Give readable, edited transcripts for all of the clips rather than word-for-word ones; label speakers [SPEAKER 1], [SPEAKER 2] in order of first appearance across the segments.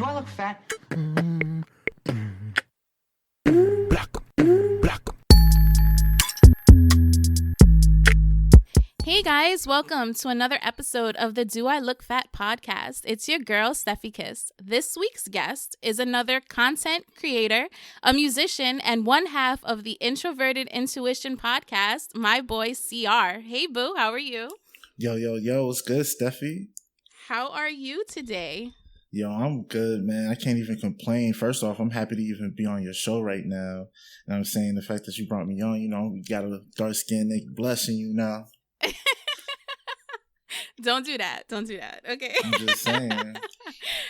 [SPEAKER 1] Do I look fat?
[SPEAKER 2] Hey guys, welcome to another episode of the Do I Look Fat podcast. It's your girl, Steffi Kiss. This week's guest is another content creator, a musician, and one half of the Introverted Intuition podcast, my boy CR. Hey boo, how are you?
[SPEAKER 3] Yo, what's good, Steffi?
[SPEAKER 2] How are you today?
[SPEAKER 3] Yo, I'm good, man. I can't even complain. First off, I'm happy to even be on your show right now. And I'm saying the fact that you brought me on, we got a dark-skinned nigga blessing you now.
[SPEAKER 2] Don't do that. Okay.
[SPEAKER 3] I'm just saying.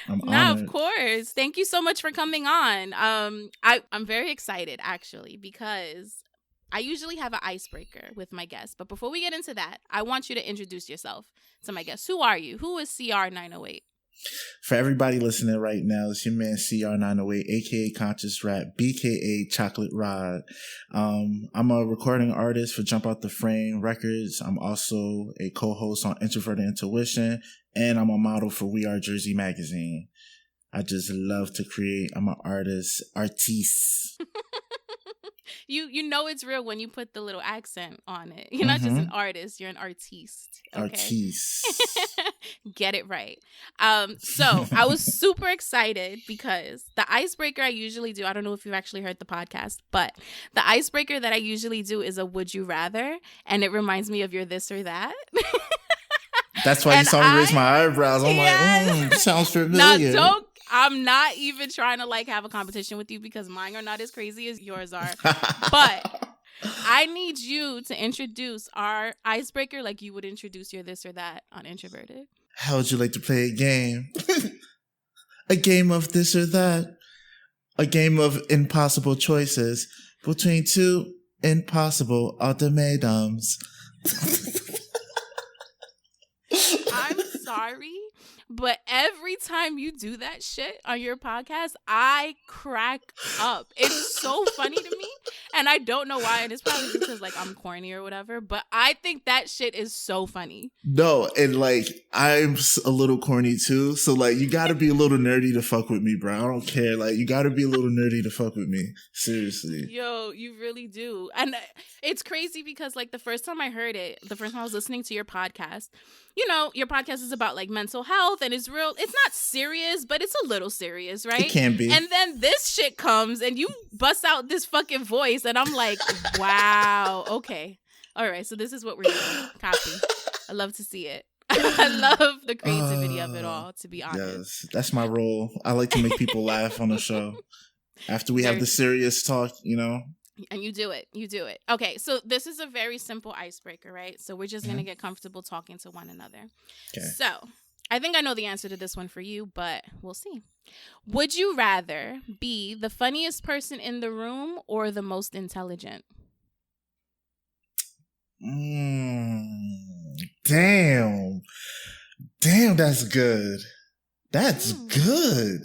[SPEAKER 3] I'm
[SPEAKER 2] No,
[SPEAKER 3] honored.
[SPEAKER 2] of course. Thank you so much for coming on. I'm very excited actually because I usually have an icebreaker with my guests. But before we get into that, I want you to introduce yourself to my guests. Who are you? Who is CR908?
[SPEAKER 3] For everybody listening right now, it's your man CR908, aka Conscious Rap, BKA Chocolate Rod. I'm a recording artist for Jump Out the Frame Records. I'm also a co-host on Introverted Intuition, and I'm a model for We Are Jersey magazine. I just love to create. I'm an artiste.
[SPEAKER 2] You know it's real when you put the little accent on it. You're not just an artist, you're an artiste. Okay?
[SPEAKER 3] Artiste.
[SPEAKER 2] Get it right. So I was super excited because the icebreaker I usually do, I don't know if you've actually heard the podcast, but the icebreaker that I usually do is a would you rather, and it reminds me of your this or that.
[SPEAKER 3] That's why you saw me raise my eyebrows. I'm like, sounds familiar.
[SPEAKER 2] I'm not even trying to have a competition with you because mine are not as crazy as yours are. But I need you to introduce our icebreaker like you would introduce your this or that on Introverted.
[SPEAKER 3] How would you like to play a game? A game of this or that. A game of impossible choices between two impossible ultimatums.
[SPEAKER 2] I'm sorry, but every time you do that shit on your podcast, I crack up. It's so funny to me, and I don't know why, and it's probably because I'm corny or whatever, but I think that shit is so funny.
[SPEAKER 3] No, and I'm a little corny too, so you gotta be a little nerdy to fuck with me, bro. I don't care. You gotta be a little nerdy to fuck with me. Seriously.
[SPEAKER 2] Yo, you really do. And it's crazy because the first time I heard it, the first time I was listening to your podcast, your podcast is about mental health and it's not serious, but it's a little serious, right?
[SPEAKER 3] It can be.
[SPEAKER 2] And then this shit comes and you bust out this fucking voice and I'm like, wow, okay. All right, so this is what we're doing. Copy. I love to see it. I love the creativity of it all, to be honest.
[SPEAKER 3] Yes, that's my role. I like to make people laugh on the show. After we have the serious talk,
[SPEAKER 2] And you do it. Okay, so this is a very simple icebreaker, right? So we're just going to get comfortable talking to one another. Okay. So I think I know the answer to this one for you, but we'll see. Would you rather be the funniest person in the room or the most intelligent?
[SPEAKER 3] Damn, that's good. That's good.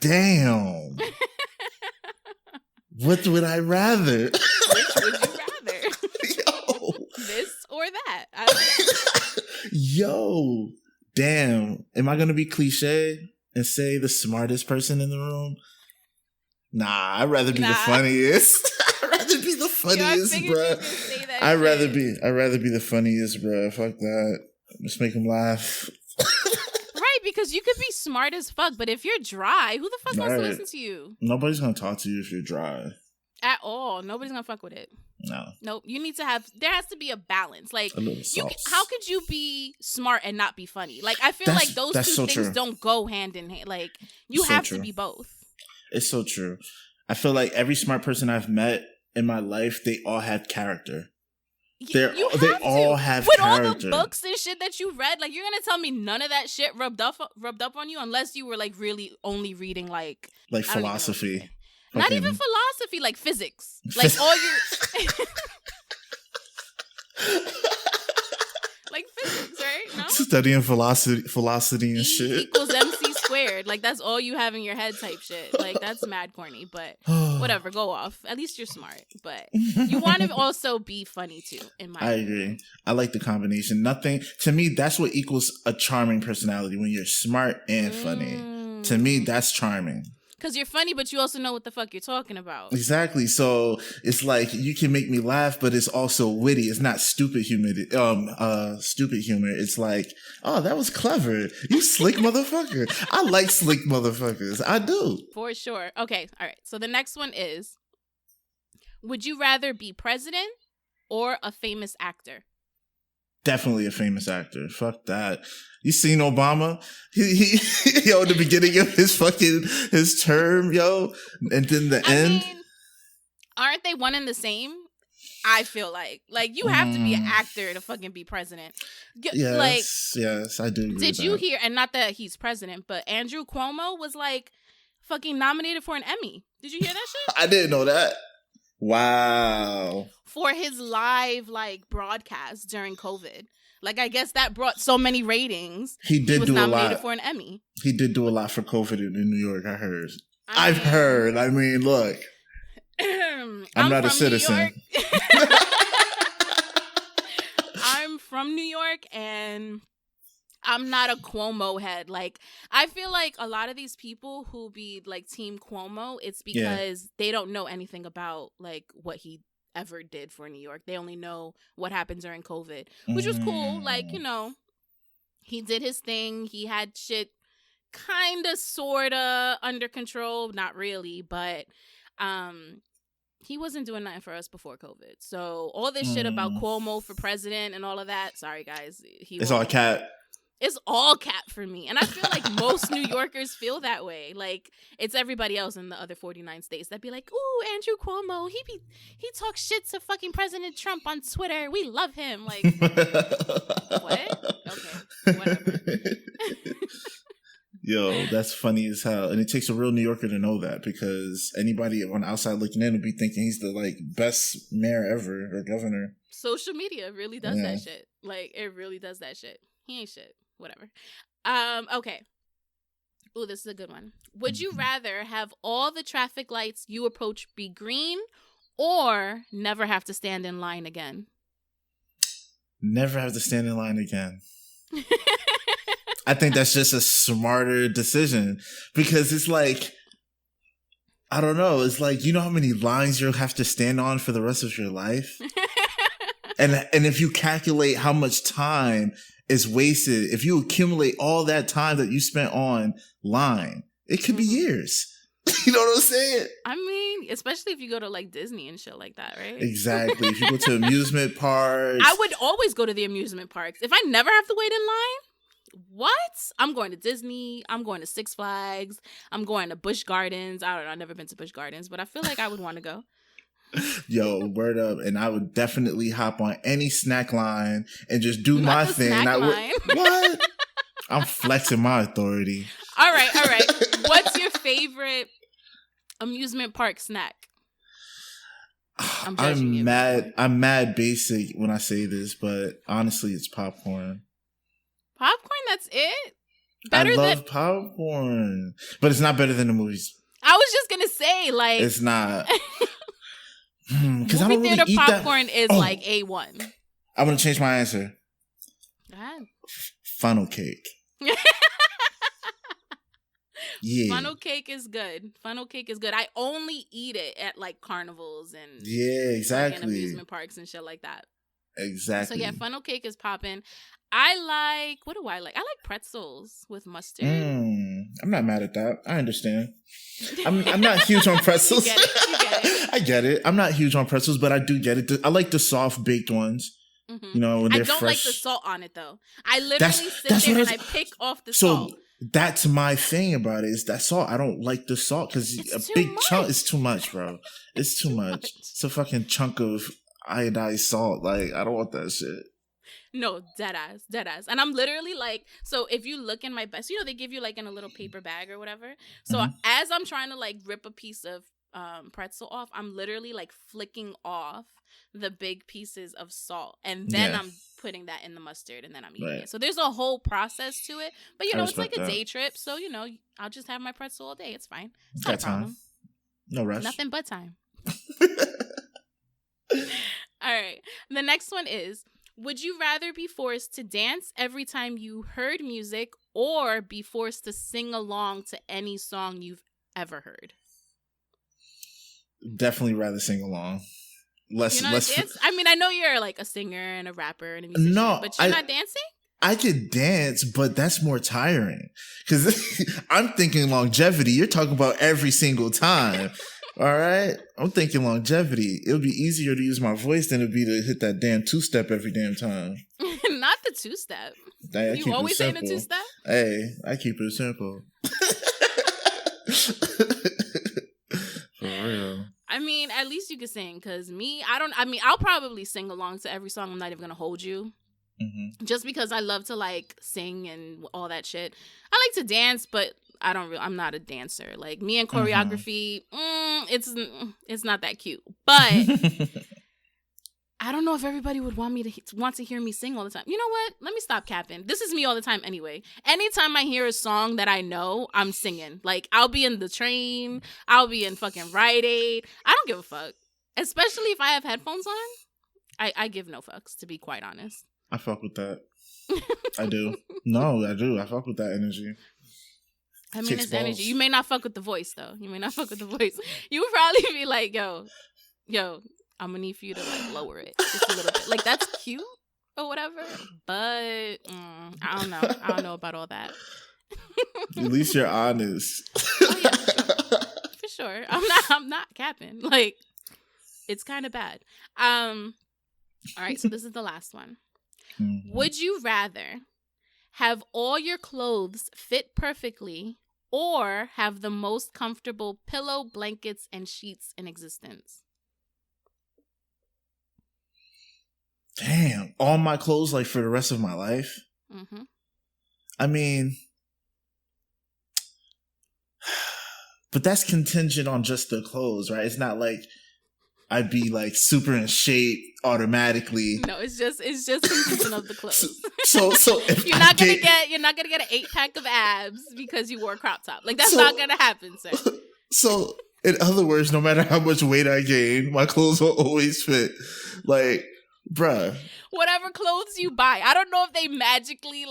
[SPEAKER 3] Damn. What would I rather?
[SPEAKER 2] Which would you rather?
[SPEAKER 3] Yo.
[SPEAKER 2] This or that?
[SPEAKER 3] Yo. Damn. Am I going to be cliche and say the smartest person in the room? Nah, I'd rather be the funniest. I'd rather be the funniest, bro. I'd rather be the funniest, bro. Fuck that. Just make them laugh.
[SPEAKER 2] Right, because you could be smart as fuck, but if you're dry, who the fuck wants to listen to you?
[SPEAKER 3] Nobody's gonna talk to you if you're dry.
[SPEAKER 2] At all. Nobody's gonna fuck with it.
[SPEAKER 3] No.
[SPEAKER 2] Nope. You need to there has to be a balance.
[SPEAKER 3] A little sauce.
[SPEAKER 2] How could you be smart and not be funny? I feel those two things don't go hand in hand. You have to be both.
[SPEAKER 3] It's so true. I feel like every smart person I've met in my life, they all had character. They all have
[SPEAKER 2] with
[SPEAKER 3] character.
[SPEAKER 2] All the books and shit that you read, you're gonna tell me none of that shit rubbed up on you unless you were really only reading
[SPEAKER 3] philosophy.
[SPEAKER 2] Not even philosophy, physics. All your physics, right? No?
[SPEAKER 3] Studying velocity and shit.
[SPEAKER 2] E = mc². weird. Like, that's all you have in your head type shit. Like, that's mad corny, but whatever, go off. At least you're smart. But you want to also be funny too, in my opinion.
[SPEAKER 3] Agree. I like the combination. Nothing, to me, that's what equals a charming personality, when you're smart and funny. To me, that's charming.
[SPEAKER 2] Because you're funny, but you also know what the fuck you're talking about.
[SPEAKER 3] Exactly. So it's like, you can make me laugh, but it's also witty. It's not stupid humor. Stupid humor. It's like, oh, that was clever. You slick motherfucker. I like slick motherfuckers. I do.
[SPEAKER 2] For sure. Okay. All right. So the next one is, would you rather be president or a famous actor?
[SPEAKER 3] Definitely a famous actor. Fuck that. You seen Obama? He yo, in the beginning of his term, yo, and then the end.
[SPEAKER 2] Mean, aren't they one and the same? I feel like you have to be an actor to fucking be president.
[SPEAKER 3] Yes, I do. Agree
[SPEAKER 2] did you hear? And not that he's president, but Andrew Cuomo was like fucking nominated for an Emmy. Did you hear that shit?
[SPEAKER 3] I didn't know that. Wow.
[SPEAKER 2] For his live broadcast during COVID. Like, I guess that brought so many ratings.
[SPEAKER 3] He was
[SPEAKER 2] nominated for an Emmy.
[SPEAKER 3] He did do a lot for COVID in New York, I heard. I've heard. I mean, look. I'm not a citizen.
[SPEAKER 2] I'm from New York, and I'm not a Cuomo head. Like, I feel like a lot of these people who be like Team Cuomo, it's because they don't know anything about like what he ever did for New York. They only know what happened during COVID, which was cool. Like, you know, he did his thing. He had shit kind of, sort of under control. Not really, but he wasn't doing nothing for us before COVID. So all this shit about Cuomo for president and all of that, sorry guys.
[SPEAKER 3] It's all cat.
[SPEAKER 2] It's all cap for me. And I feel like most New Yorkers feel that way. Like, it's everybody else in the other 49 states that be like, ooh, Andrew Cuomo, he talks shit to fucking President Trump on Twitter. We love him. Like, what? Okay, whatever.
[SPEAKER 3] Yo, that's funny as hell. And it takes a real New Yorker to know that, because anybody on the outside looking in would be thinking he's the like best mayor ever or governor.
[SPEAKER 2] Social media really does that shit. Like, it really does that shit. He ain't shit. Whatever. Okay. Ooh, this is a good one. Would you rather have all the traffic lights you approach be green, or never have to stand in line again?
[SPEAKER 3] Never have to stand in line again. I think that's just a smarter decision, because it's like, I don't know. It's like, you know how many lines you'll have to stand on for the rest of your life? And if you calculate how much time is wasted, if you accumulate all that time that you spent on line, it could be years. You know what I'm saying? I
[SPEAKER 2] mean, especially if you go to like Disney and shit like that, right?
[SPEAKER 3] Exactly. If you go to amusement parks.
[SPEAKER 2] I would always go to the amusement parks. If I never have to wait in line, what? I'm going to Disney. I'm going to Six Flags. I'm going to Busch Gardens. I don't know. I've never been to Busch Gardens, but I feel like I would want to go.
[SPEAKER 3] Yo, word up. And I would definitely hop on any snack line and just do my thing. What? I'm flexing my authority.
[SPEAKER 2] All right. What's your favorite amusement park snack?
[SPEAKER 3] I'm mad basic when I say this, but honestly, it's popcorn.
[SPEAKER 2] Popcorn, that's it?
[SPEAKER 3] I love popcorn, but it's not better than the movies.
[SPEAKER 2] I was just gonna say, like,
[SPEAKER 3] it's not.
[SPEAKER 2] Because I don't really eat popcorn is like A1.
[SPEAKER 3] I'm gonna change my answer.
[SPEAKER 2] Go ahead.
[SPEAKER 3] Funnel cake. Yeah.
[SPEAKER 2] Funnel cake is good. I only eat it at like carnivals and
[SPEAKER 3] exactly,
[SPEAKER 2] and amusement parks and shit like that.
[SPEAKER 3] Exactly.
[SPEAKER 2] So yeah, funnel cake is popping. What do I like? I like pretzels with mustard.
[SPEAKER 3] I'm not mad at that. I understand. I'm not huge on pretzels.
[SPEAKER 2] You get it.
[SPEAKER 3] I get it. I'm not huge on pretzels, but I do get it. I like the soft baked ones. Mm-hmm. You know, when they're fresh. I don't like
[SPEAKER 2] the salt on it though. I literally sit there and I pick off the salt.
[SPEAKER 3] That's my thing about it, is that salt. I don't like the salt because a big chunk is too much, bro. It's too much. It's a fucking chunk of iodized salt. Like, I don't want that shit.
[SPEAKER 2] No, dead ass. And I'm literally like, so if you look in my bag, so, you know, they give you like in a little paper bag or whatever. So as I'm trying to like rip a piece of pretzel off, I'm literally like flicking off the big pieces of salt, and then I'm putting that in the mustard, and then I'm eating it. So there's a whole process to it, but it's like a day trip, so I'll just have my pretzel all day. It's fine. It's not a problem.
[SPEAKER 3] No rush.
[SPEAKER 2] Nothing but time. All right. The next one is, would you rather be forced to dance every time you heard music or be forced to sing along to any song you've ever heard?
[SPEAKER 3] Definitely rather sing along. Less.
[SPEAKER 2] Dance? I mean, I know you're like a singer and a rapper and a musician, but you're not dancing?
[SPEAKER 3] I could dance, but that's more tiring. Because I'm thinking longevity. You're talking about every single time. All right? I'm thinking longevity. It'll be easier to use my voice than it'd be to hit that damn two-step every damn time.
[SPEAKER 2] Not the two-step. You always saying the two-step?
[SPEAKER 3] Hey, I keep it simple. For real.
[SPEAKER 2] I mean, at least you can sing, because I'll probably sing along to every song. I'm not even going to hold you. Mm-hmm. Just because I love to like sing and all that shit. I like to dance, but I'm not a dancer. Like me and choreography, it's not that cute. But I don't know if everybody would want to hear me sing all the time. You know what? Let me stop capping. This is me all the time anyway. Anytime I hear a song that I know, I'm singing. Like I'll be in the train, I'll be in fucking Rite Aid. I don't give a fuck. Especially if I have headphones on. I give no fucks, to be quite honest.
[SPEAKER 3] I fuck with that. I do. No, I do. I fuck with that energy.
[SPEAKER 2] I mean, it's energy. You may not fuck with the voice, though. You would probably be like, yo, I'm gonna need for you to like lower it just a little bit. Like that's cute or whatever. But I don't know. I don't know about all that.
[SPEAKER 3] At least you're honest.
[SPEAKER 2] Oh, yeah, for sure. I'm not capping. Like it's kind of bad. All right. So this is the last one. Mm-hmm. Would you rather have all your clothes fit perfectly or have the most comfortable pillow, blankets, and sheets in existence?
[SPEAKER 3] Damn. All my clothes like for the rest of my life? Mm-hmm. I mean, but that's contingent on just the clothes, right? It's not like I'd be like super in shape automatically.
[SPEAKER 2] No, it's just contingent of the clothes.
[SPEAKER 3] So if
[SPEAKER 2] you're not gonna get an 8-pack of abs because you wore a crop top. Like that's not gonna happen, sir.
[SPEAKER 3] So in other words, no matter how much weight I gain, my clothes will always fit. Like, bruh.
[SPEAKER 2] Whatever clothes you buy, I don't know if they magically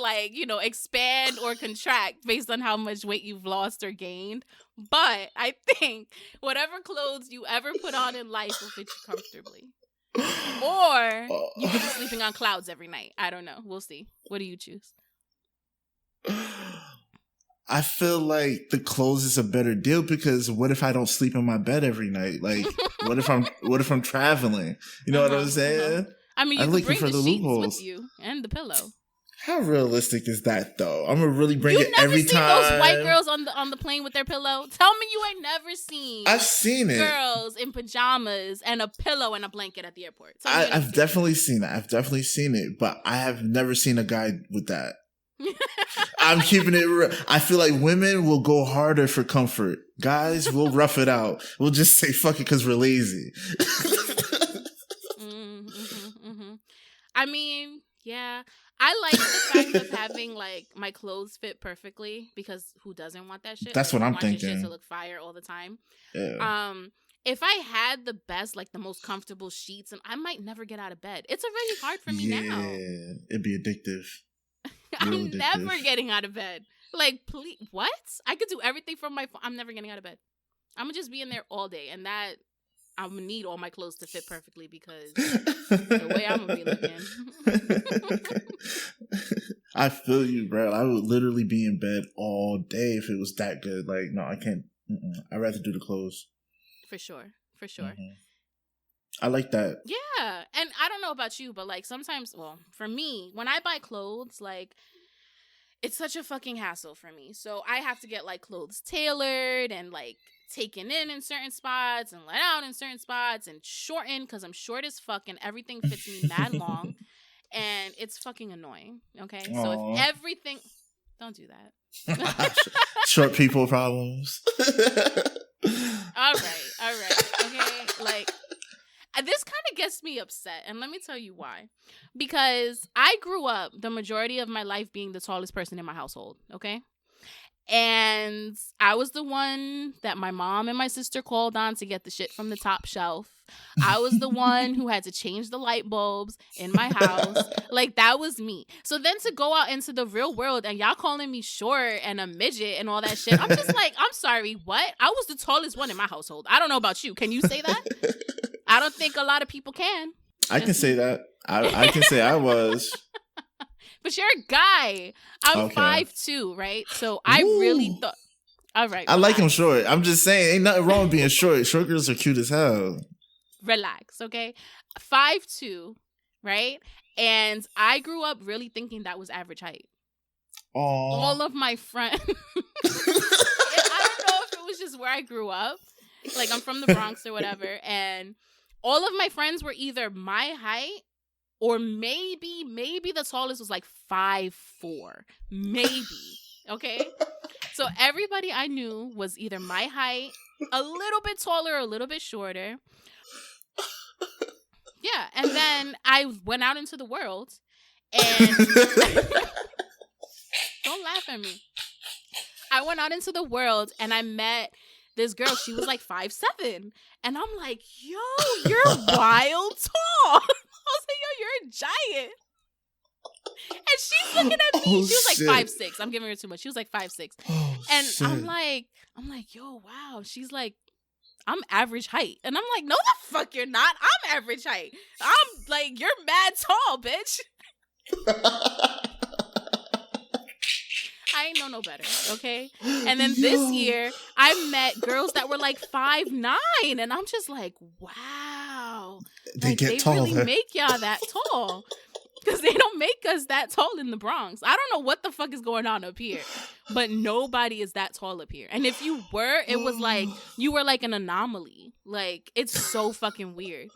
[SPEAKER 2] expand or contract based on how much weight you've lost or gained. But I think whatever clothes you ever put on in life will fit you comfortably. Or you could be sleeping on clouds every night. I don't know. We'll see. What do you choose?
[SPEAKER 3] I feel like the clothes is a better deal because what if I don't sleep in my bed every night? Like, what if I'm traveling? You know what I'm saying?
[SPEAKER 2] I mean, you can bring the sheets with you and the pillow.
[SPEAKER 3] How realistic is that, though? I'm gonna really bring it every time.
[SPEAKER 2] You never seen those white girls on the plane with their pillow? Tell me you ain't never seen.
[SPEAKER 3] I've seen it.
[SPEAKER 2] Girls in pajamas and a pillow and a blanket at the airport.
[SPEAKER 3] I've definitely seen it. I've definitely seen it, but I have never seen a guy with that. I'm keeping it real. I feel like women will go harder for comfort. Guys will rough it out. We'll just say fuck it because we're lazy.
[SPEAKER 2] I mean, yeah. I like the fact of having like my clothes fit perfectly because who doesn't want that shit?
[SPEAKER 3] That's what I'm thinking.
[SPEAKER 2] Shit to look fire all the time.
[SPEAKER 3] Yeah.
[SPEAKER 2] If I had the best, like the most comfortable sheets, and I might never get out of bed. It's already hard for me now.
[SPEAKER 3] Yeah, it'd be addictive.
[SPEAKER 2] I'm never getting out of bed. Like, please, what? I could do everything from my phone. I'm never getting out of bed. I'm gonna just be in there all day, and that I'm gonna need all my clothes to fit perfectly because the way I'm gonna be looking.
[SPEAKER 3] I feel you, bro. I would literally be in bed all day if it was that good. Like, no, I can't. I'd rather do the clothes.
[SPEAKER 2] For sure. Mm-hmm.
[SPEAKER 3] I like that.
[SPEAKER 2] Yeah. And I don't know about you, but like sometimes, well, for me, when I buy clothes, like it's such a fucking hassle for me. So I have to get like clothes tailored and like taken in certain spots and let out in certain spots and shortened because I'm short as fuck and everything fits me mad long. And it's fucking annoying. Okay. Aww. So if everything, don't do that.
[SPEAKER 3] Short people problems.
[SPEAKER 2] All right. Okay, like this kind of gets me upset, and let me tell you why. Because I grew up the majority of my life being the tallest person in my household. Okay. And I was the one that my mom and my sister called on to get the shit from the top shelf. I was the one who had to change the light bulbs in my house. Like, that was me. So then to go out into the real world and y'all calling me short and a midget and all that shit, I'm just like, I'm sorry, what? I was the tallest one in my household. I don't know about you. Can you say that? I don't think a lot of people can.
[SPEAKER 3] I can say that. I can say I was.
[SPEAKER 2] But you're a guy. I'm 5'2", right? So I really thought. All right.
[SPEAKER 3] I like him short. I'm just saying, ain't nothing wrong with being short. Short girls are cute as hell.
[SPEAKER 2] Relax, okay? 5'2", right? And I grew up really thinking that was average height.
[SPEAKER 3] Aww.
[SPEAKER 2] All of my friends. I don't know if it was just where I grew up. Like, I'm from the Bronx or whatever. And all of my friends were either my height, or maybe the tallest was like 5'4", maybe. Okay, so everybody I knew was either my height, a little bit taller, or a little bit shorter. Yeah, and then I went out into the world, and don't laugh at me. I went out into the world, and I met this girl. She was like 5'7", and I'm like, yo, you're wild tall. I was like, yo, you're a giant. And she's looking at me. She was like 5'6". I'm giving her too much. She was like 5'6". And shit. I'm like, yo, wow. She's like, I'm average height. And I'm like, no, the fuck you're not. I'm average height. I'm like, you're mad tall, bitch. I ain't know no better, okay? And then this year, I met girls that were like 5'9", and I'm just like, wow.
[SPEAKER 3] They
[SPEAKER 2] really make y'all that tall. Because they don't make us that tall in the Bronx. I don't know what the fuck is going on up here. But nobody is that tall up here. And if you were, it was like, you were like an anomaly. Like, it's so fucking weird.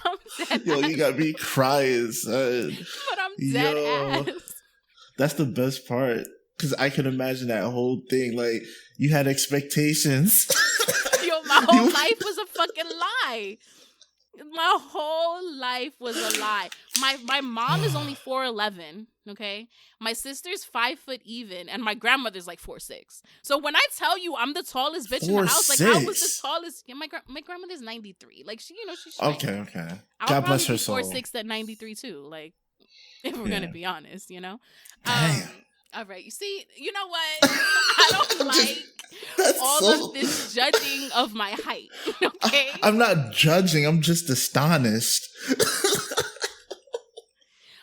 [SPEAKER 2] I'm dead
[SPEAKER 3] Yo,
[SPEAKER 2] ass.
[SPEAKER 3] you got me crying, son.
[SPEAKER 2] But I'm dead ass.
[SPEAKER 3] That's the best part. Because I can imagine that whole thing. Like, you had expectations.
[SPEAKER 2] Yo, my whole life was a fucking lie. My whole life was a lie. My mom is only 4'11", okay? My sister's 5 foot even, and my grandmother's like 4'6". So when I tell you I'm the tallest bitch in the house, like I was the tallest. Yeah, my grandmother's 93. Like she's
[SPEAKER 3] okay.
[SPEAKER 2] God
[SPEAKER 3] bless her soul.
[SPEAKER 2] 4'6" at 93 too. Like if we're gonna be honest, you know.
[SPEAKER 3] Damn.
[SPEAKER 2] All right, you see, you know what? I don't like of this judging of my height. Okay,
[SPEAKER 3] I'm not judging. I'm just astonished.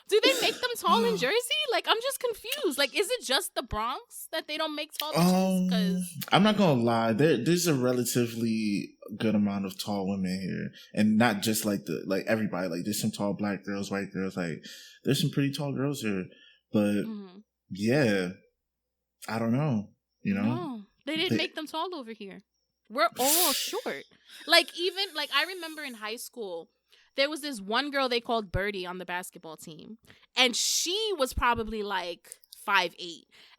[SPEAKER 2] Do they make them tall in Jersey? Like, I'm just confused. Like, is it just the Bronx that they don't make tall bitches?
[SPEAKER 3] I'm not gonna lie. There's a relatively good amount of tall women here, and not just like everybody. Like, there's some tall black girls, white girls. Like, there's some pretty tall girls here. But yeah, I don't know. You know,
[SPEAKER 2] no, they didn't make them tall over here. We're all short. Like, even like I remember in high school, there was this one girl they called Birdie on the basketball team. And she was probably like 5'8".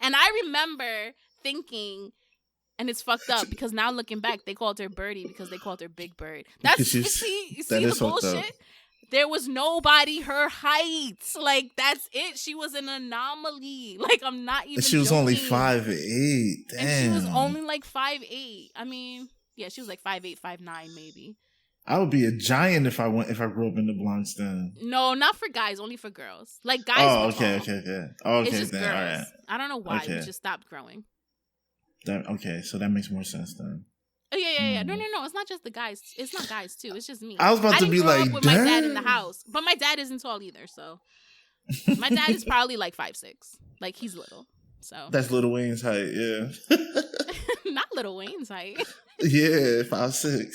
[SPEAKER 2] And I remember thinking, and it's fucked up because now looking back, they called her Birdie because they called her Big Bird. That's you see the bullshit? There was nobody her height. Like, that's it. She was an anomaly. Like, I'm not even
[SPEAKER 3] She was
[SPEAKER 2] joking.
[SPEAKER 3] only 5'8". Damn.
[SPEAKER 2] And she was only like 5'8". I mean, yeah, she was like 5'8", 5'9", maybe.
[SPEAKER 3] I would be a giant if I grew up in the Bronx then.
[SPEAKER 2] No, not for guys, only for girls. Like guys.
[SPEAKER 3] Oh, okay. Oh, okay,
[SPEAKER 2] it's just
[SPEAKER 3] then.
[SPEAKER 2] girls.
[SPEAKER 3] All right.
[SPEAKER 2] I don't know why we just stopped growing.
[SPEAKER 3] Okay, so that makes more sense then.
[SPEAKER 2] Oh yeah. No. It's not just the guys. It's not guys too. It's just me.
[SPEAKER 3] I was about to be like,
[SPEAKER 2] with my dad in the house, but my dad isn't tall either. So my dad is probably like 5'6". Like he's little. So
[SPEAKER 3] that's Lil Wayne's height. Yeah.
[SPEAKER 2] Not Lil Wayne's height.
[SPEAKER 3] Yeah, 5'6".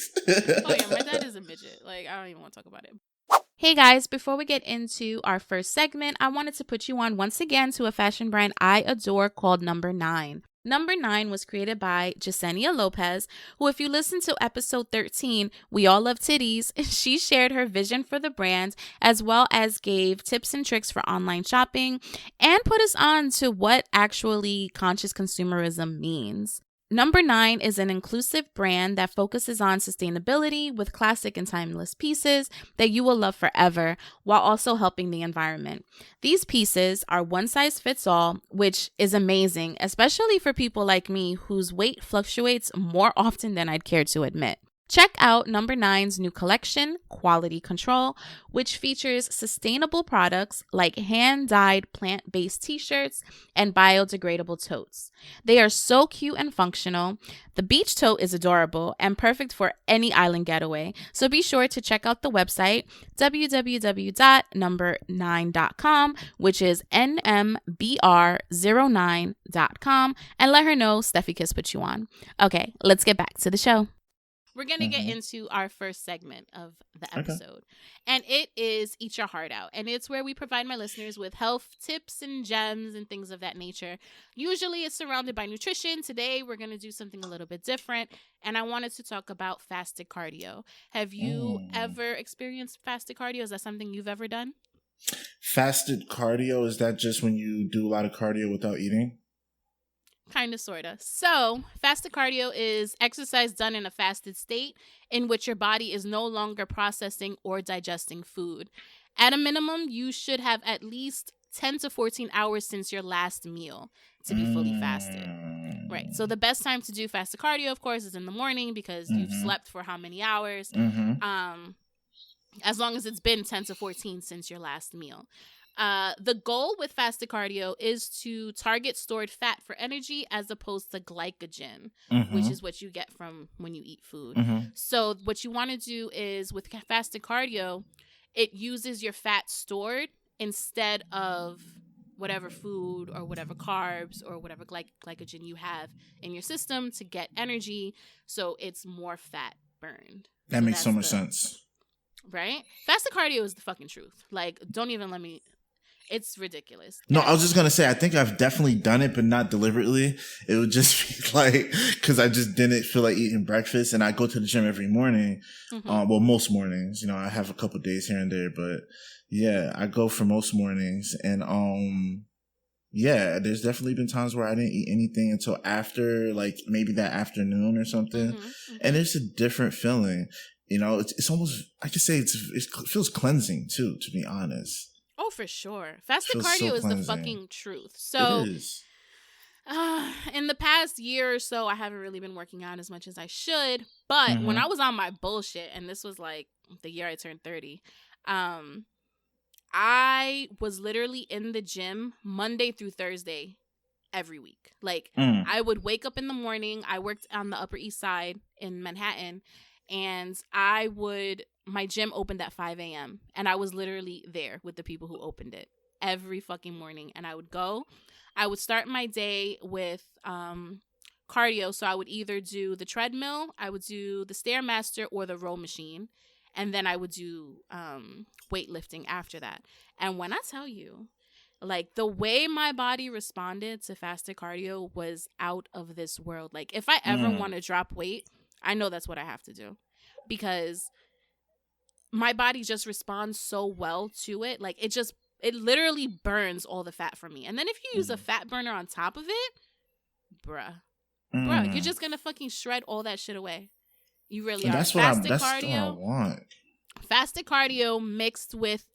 [SPEAKER 2] Oh yeah, my dad is a midget. Like I don't even want to talk about it. Hey guys, before we get into our first segment, I wanted to put you on once again to a fashion brand I adore called Number 9. Number 9 was created by Jasenia Lopez, who, if you listen to episode 13, We All Love Titties, she shared her vision for the brand as well as gave tips and tricks for online shopping and put us on to what actually conscious consumerism means. Number 9 is an inclusive brand that focuses on sustainability with classic and timeless pieces that you will love forever while also helping the environment. These pieces are one size fits all, which is amazing, especially for people like me whose weight fluctuates more often than I'd care to admit. Check out Number 9's new collection, Quality Control, which features sustainable products like hand-dyed plant-based t-shirts and biodegradable totes. They are so cute and functional. The beach tote is adorable and perfect for any island getaway. So be sure to check out the website, www.number9.com, which is nmbr09.com, and let her know Steffi Kiss put you on. Okay, let's get back to the show. We're going to get into our first segment of the episode, and it is Eat Your Heart Out, and it's where we provide my listeners with health tips and gems and things of that nature. Usually it's surrounded by nutrition. Today we're going to do something a little bit different, and I wanted to talk about fasted cardio. Have you ever experienced fasted cardio? Is that something you've ever done?
[SPEAKER 3] Fasted cardio, is that just when you do a lot of cardio without eating?
[SPEAKER 2] Kind of, sort of. So, fasted cardio is exercise done in a fasted state in which your body is no longer processing or digesting food. At a minimum, you should have at least 10 to 14 hours since your last meal to be fully fasted. Right. So, the best time to do fasted cardio, of course, is in the morning because you've slept for how many hours? As long as it's been 10 to 14 since your last meal. The goal with fasted cardio is to target stored fat for energy as opposed to glycogen, which is what you get from when you eat food. So what you want to do is with fasted cardio, it uses your fat stored instead of whatever food or whatever carbs or whatever glycogen you have in your system to get energy. So it's more fat burned.
[SPEAKER 3] That makes so much sense.
[SPEAKER 2] Right? Fasted cardio is the fucking truth. Like, don't even let me... It's ridiculous.
[SPEAKER 3] No, I was just going to say, I think I've definitely done it, but not deliberately. It would just be like, because I just didn't feel like eating breakfast. And I go to the gym every morning. Well, most mornings. You know, I have a couple days here and there. But yeah, I go for most mornings. And yeah, there's definitely been times where I didn't eat anything until after, like maybe that afternoon or something. And it's a different feeling. You know, it's almost, I could say it feels cleansing too, to be honest.
[SPEAKER 2] Oh, for sure. Fasted cardio is the fucking truth. So, in the past year or so, I haven't really been working out as much as I should. But when I was on my bullshit, and this was like the year I turned 30, I was literally in the gym Monday through Thursday every week. Like, I would wake up in the morning. I worked on the Upper East Side in Manhattan, and my gym opened at 5 a.m. and I was literally there with the people who opened it every fucking morning. And I would go. I would start my day with cardio. So I would either do the treadmill, I would do the Stairmaster or the row machine. And then I would do weightlifting after that. And when I tell you, like, the way my body responded to fasted cardio was out of this world. Like, if I ever want to drop weight, I know that's what I have to do. Because my body just responds so well to it. Like, it literally burns all the fat from me. And then if you use a fat burner on top of it, bruh, you're just going to fucking shred all that shit away. You really are.
[SPEAKER 3] That's what I want.
[SPEAKER 2] Fasted cardio mixed with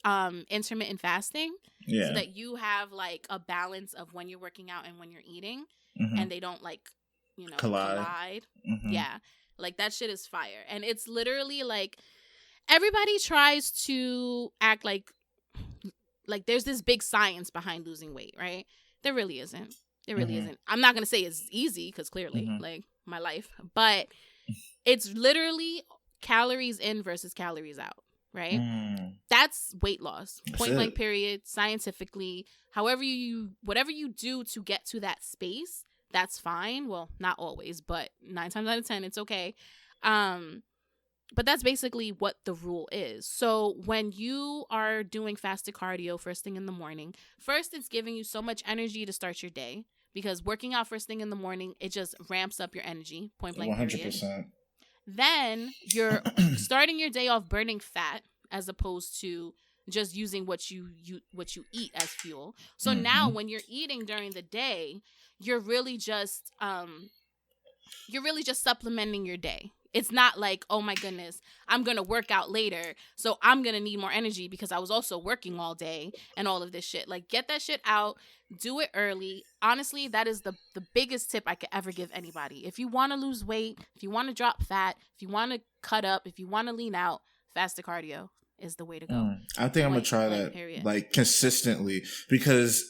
[SPEAKER 2] intermittent fasting. Yeah. So that you have, like, a balance of when you're working out and when you're eating. And they don't, like, you know, collide. Yeah. Like, that shit is fire. And it's literally, like... Everybody tries to act like there's this big science behind losing weight, right? There really isn't. There really isn't. I'm not going to say it's easy because clearly, like, my life. But it's literally calories in versus calories out, right? That's weight loss. Point blank period, scientifically. Whatever you do to get to that space, that's fine. Well, not always, but 9 times out of 10, it's okay. But that's basically what the rule is. So when you are doing fasted cardio first thing in the morning, first it's giving you so much energy to start your day because working out first thing in the morning, it just ramps up your energy, point blank 100%. Period. Then you're starting your day off burning fat as opposed to just using what you eat as fuel. So now when you're eating during the day, you're really just you're really just supplementing your day. It's not like, oh my goodness, I'm going to work out later, so I'm going to need more energy because I was also working all day and all of this shit. Like, get that shit out, do it early. Honestly, that is the biggest tip I could ever give anybody. If you want to lose weight, if you want to drop fat, if you want to cut up, if you want to lean out, fasted cardio is the way to go.
[SPEAKER 3] I think I'm going to try that, like, consistently, because,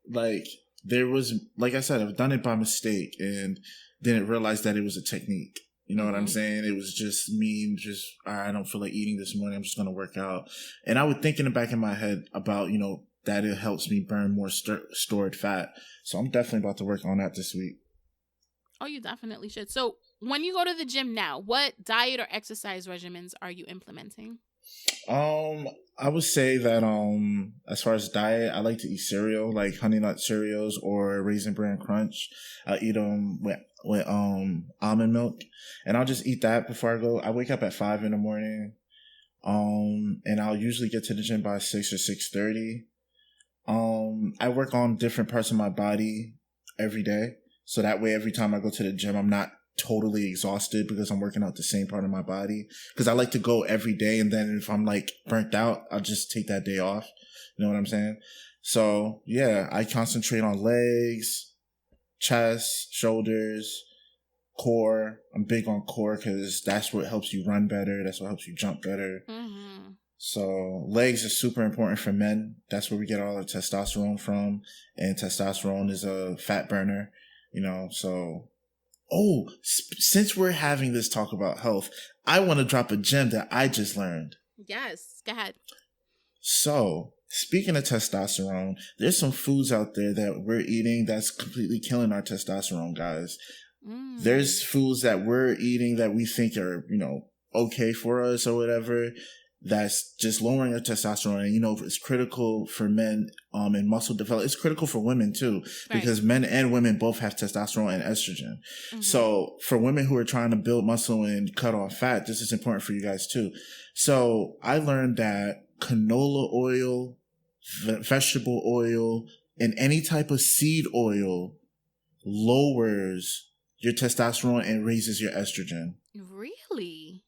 [SPEAKER 3] like, there was, like I said, I've done it by mistake and didn't realize that it was a technique. You know what I'm saying? It was just me, I don't feel like eating this morning. I'm just going to work out. And I would think in the back of my head about, you know, that it helps me burn more stored fat. So I'm definitely about to work on that this week.
[SPEAKER 2] Oh, you definitely should. So when you go to the gym now, what diet or exercise regimens are you implementing?
[SPEAKER 3] I would say that, as far as diet, I like to eat cereal, like Honey Nut cereals or Raisin Bran Crunch. I eat them with almond milk, and I'll just eat that before I go. I wake up at 5 in the morning, and I'll usually get to the gym by 6 or 6:30. I work on different parts of my body every day, so that way every time I go to the gym, I'm not totally exhausted because I'm working out the same part of my body, because I like to go every day, and then if I'm like burnt out, I'll just take that day off. You know what I'm saying? So yeah, I concentrate on legs, chest, shoulders, core. I'm big on core because that's what helps you run better. That's what helps you jump better. So legs are super important for men. That's where we get all our testosterone from, and testosterone is a fat burner, you know. So since we're having this talk about health, I want to drop a gem that I just learned.
[SPEAKER 2] Yes, go ahead.
[SPEAKER 3] So, speaking of testosterone, there's some foods out there that we're eating that's completely killing our testosterone, guys. There's foods that we're eating that we think are, you know, okay for us or whatever, that's just lowering our testosterone. And, you know, it's critical for men in muscle development. It's critical for women too, because men and women both have testosterone and estrogen. So for women who are trying to build muscle and cut off fat, this is important for you guys too. So I learned that canola oil, vegetable oil, and any type of seed oil lowers your testosterone and raises your estrogen.
[SPEAKER 2] Really?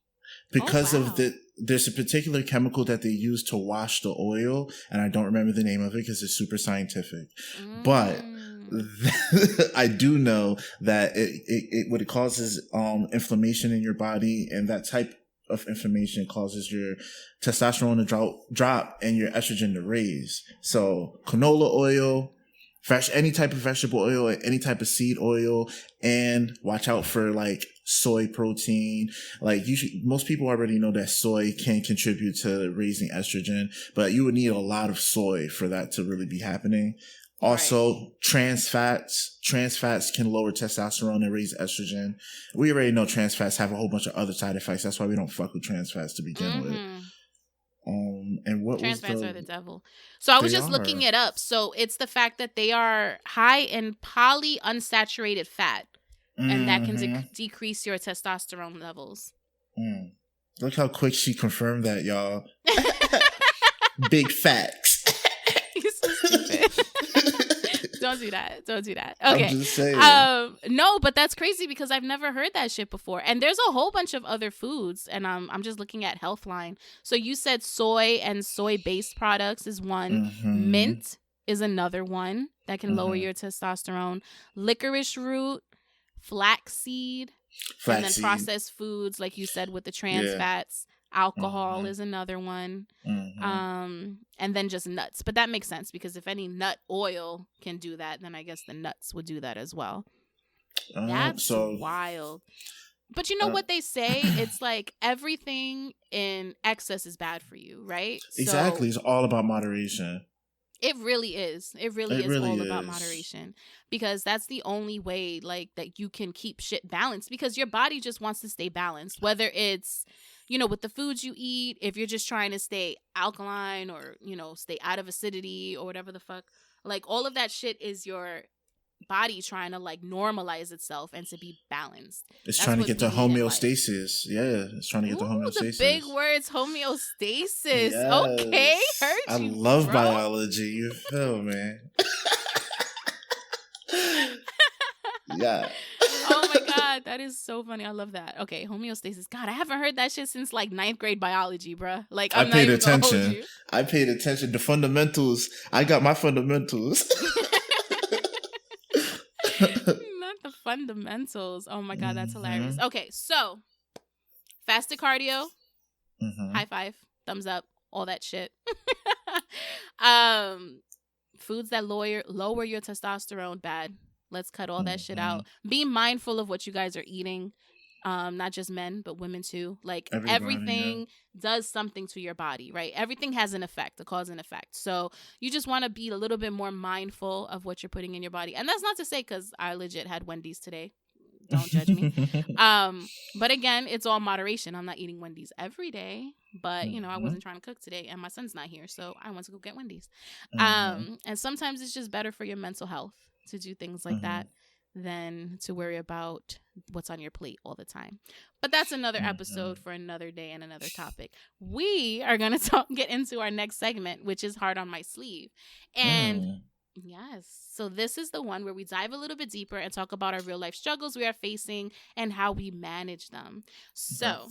[SPEAKER 3] Because of there's a particular chemical that they use to wash the oil, and I don't remember the name of it because it's super scientific. But I do know that it causes inflammation in your body, and that type of inflammation causes your testosterone to drop and your estrogen to raise. So canola oil, any type of vegetable oil, any type of seed oil, and watch out for like soy protein. Like most people already know that soy can contribute to raising estrogen, but you would need a lot of soy for that to really be happening. Also, trans fats can lower testosterone and raise estrogen. We already know trans fats have a whole bunch of other side effects. That's why we don't fuck with trans fats to begin with. And what
[SPEAKER 2] trans fats are the devil. So I was just looking it up. So it's the fact that they are high in polyunsaturated fat, and that can decrease your testosterone levels.
[SPEAKER 3] Look how quick she confirmed that, y'all. Big facts.
[SPEAKER 2] You're so stupid. Don't do that. Okay.
[SPEAKER 3] I'm just saying.
[SPEAKER 2] No, but that's crazy because I've never heard that shit before. And there's a whole bunch of other foods, and I'm just looking at Healthline. So you said soy and soy-based products is one. Mint is another one that can lower your testosterone. Licorice root, flaxseed, and then processed foods, like you said, with the trans fats. Alcohol is another one. And then just nuts. But that makes sense because if any nut oil can do that, then I guess the nuts would do that as well. That's wild. But you know what they say? It's like everything in excess is bad for you, right?
[SPEAKER 3] Exactly. It's all about moderation.
[SPEAKER 2] It really is. It really is all about moderation, because that's the only way like that you can keep shit balanced, because your body just wants to stay balanced, whether it's, you know, with the foods you eat, if you're just trying to stay alkaline or, you know, stay out of acidity or whatever the fuck, like all of that shit is your body trying to like normalize itself and to be balanced.
[SPEAKER 3] It's trying to get the homeostasis. Yeah, it's trying to get the homeostasis.
[SPEAKER 2] The big words, homeostasis. Yes. Okay, heard
[SPEAKER 3] I
[SPEAKER 2] you,
[SPEAKER 3] love
[SPEAKER 2] bro.
[SPEAKER 3] biology. You feel, man? Yeah.
[SPEAKER 2] Oh my God, that is so funny. I love that. Okay, homeostasis. God, I haven't heard that shit since like ninth grade biology, bruh. Like,
[SPEAKER 3] I
[SPEAKER 2] I'm not
[SPEAKER 3] paid
[SPEAKER 2] even gonna hold
[SPEAKER 3] attention.
[SPEAKER 2] you.
[SPEAKER 3] I paid attention. The fundamentals. I got my fundamentals.
[SPEAKER 2] Not the fundamentals. Oh my God, that's hilarious. Okay, so fasted cardio, high five, thumbs up, all that shit. Foods that lower your testosterone, bad. Let's cut all that shit out. Be mindful of what you guys are eating. Not just men, but women too. Like everything does something to your body, right? Everything has an effect, a cause and effect. So you just want to be a little bit more mindful of what you're putting in your body. And that's not to say, because I legit had Wendy's today. Don't judge me. But again, it's all moderation. I'm not eating Wendy's every day, but you know, I wasn't trying to cook today and my son's not here, so I went to go get Wendy's. And sometimes it's just better for your mental health to do things like that than to worry about what's on your plate all the time. But that's another episode for another day and another topic. We are going to get into our next segment, which is Heart on My Sleeve. And yes, so this is the one where we dive a little bit deeper and talk about our real life struggles we are facing and how we manage them. So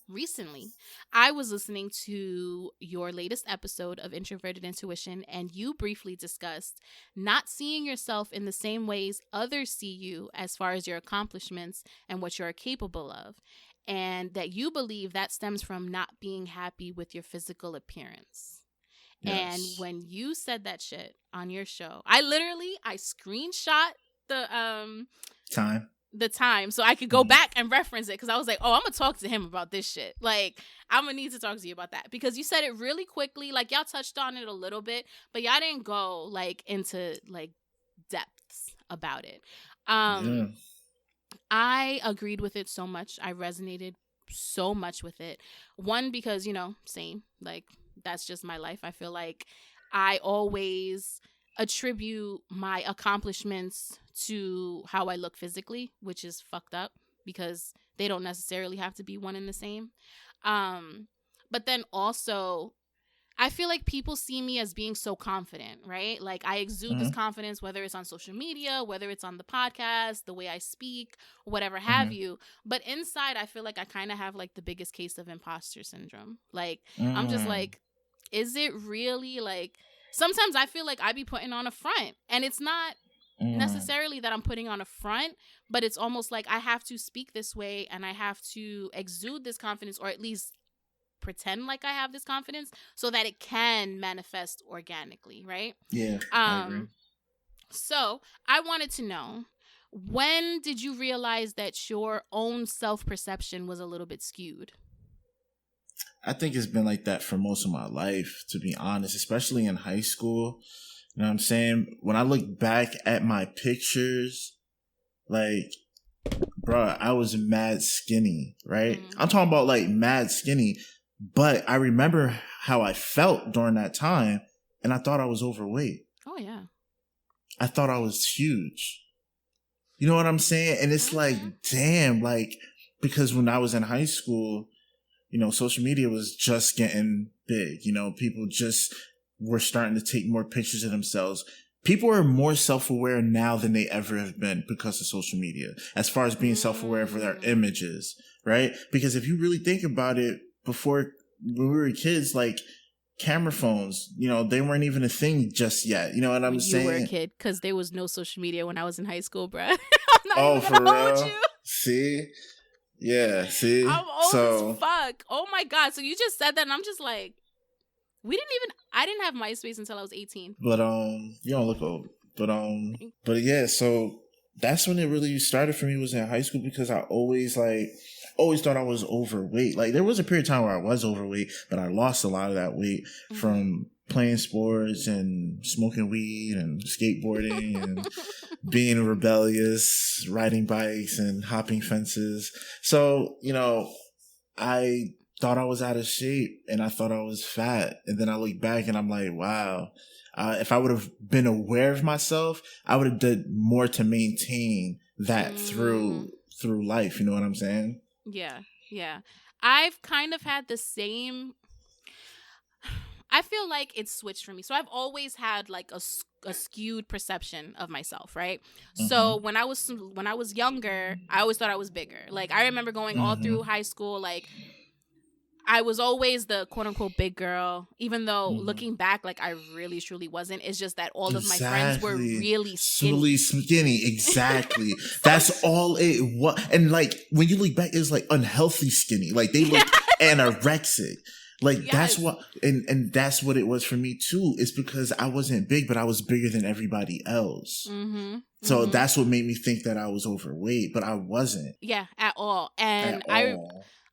[SPEAKER 2] recently, I was listening to your latest episode of Introverted Intuition, and you briefly discussed not seeing yourself in the same ways others see you as far as your accomplishments and what you're capable of, and that you believe that stems from not being happy with your physical appearance. Yes. And when you said that shit on your show, I screenshot the time so I could go back and reference it, because I was like, oh, I'm gonna talk to him about this shit. Like, I'm gonna need to talk to you about that, because you said it really quickly. Like, y'all touched on it a little bit, but y'all didn't go like into like depths about it. I agreed with it so much. I resonated so much with it. One, because, you know, same, like, that's just my life. I feel like I always attribute my accomplishments to how I look physically, which is fucked up, because they don't necessarily have to be one and the same. But then also, I feel like people see me as being so confident, right? Like, I exude this confidence, whether it's on social media, whether it's on the podcast, the way I speak, whatever have you. But inside, I feel like I kind of have like the biggest case of imposter syndrome. Like, I'm just like, is it really like, sometimes I feel like I be putting on a front, and it's not necessarily that I'm putting on a front, but it's almost like I have to speak this way and I have to exude this confidence, or at least pretend like I have this confidence, so that it can manifest organically, right?
[SPEAKER 3] Yeah, I agree.
[SPEAKER 2] So I wanted to know, when did you realize that your own self-perception was a little bit skewed?
[SPEAKER 3] I think it's been like that for most of my life, to be honest, especially in high school. You know what I'm saying? When I look back at my pictures, like, bro, I was mad skinny, right? I'm talking about like mad skinny, but I remember how I felt during that time, and I thought I was overweight.
[SPEAKER 2] Oh, yeah.
[SPEAKER 3] I thought I was huge. You know what I'm saying? And it's like, damn, like, because when I was in high school, you know, social media was just getting big. You know, people just were starting to take more pictures of themselves. People are more self-aware now than they ever have been because of social media, as far as being self-aware for their images, right? Because if you really think about it, before, when we were kids, like, camera phones, you know, they weren't even a thing just yet. You know what I'm saying?
[SPEAKER 2] You were a kid, because there was no social media when I was in high school, bruh. I'm not
[SPEAKER 3] for real? See? Yeah, see?
[SPEAKER 2] I'm old as fuck. Oh my God. So you just said that, and I'm just like, I didn't have MySpace until I was 18.
[SPEAKER 3] But you don't look old. But yeah, so that's when it really started for me, was in high school, because I always thought I was overweight. Like, there was a period of time where I was overweight, but I lost a lot of that weight from playing sports and smoking weed and skateboarding and being rebellious, riding bikes and hopping fences. So, you know, I thought I was out of shape and I thought I was fat. And then I look back and I'm like, wow, if I would have been aware of myself, I would have done more to maintain that through life. You know what I'm saying? Yeah.
[SPEAKER 2] Yeah. I've kind of had the same, I feel like it's switched for me. So I've always had like a skewed perception of myself, right? So when I was younger, I always thought I was bigger. Like I remember going all through high school, like I was always the quote unquote big girl, even though looking back, like I really truly wasn't. It's just that all of my friends were really skinny.
[SPEAKER 3] Really skinny, exactly. That's all it was. And like when you look back, it's like unhealthy skinny. Like they look anorexic. Like that's what, and that's what it was for me too. It's because I wasn't big, but I was bigger than everybody else. So that's what made me think that I was overweight, but I wasn't.
[SPEAKER 2] Yeah, at all. And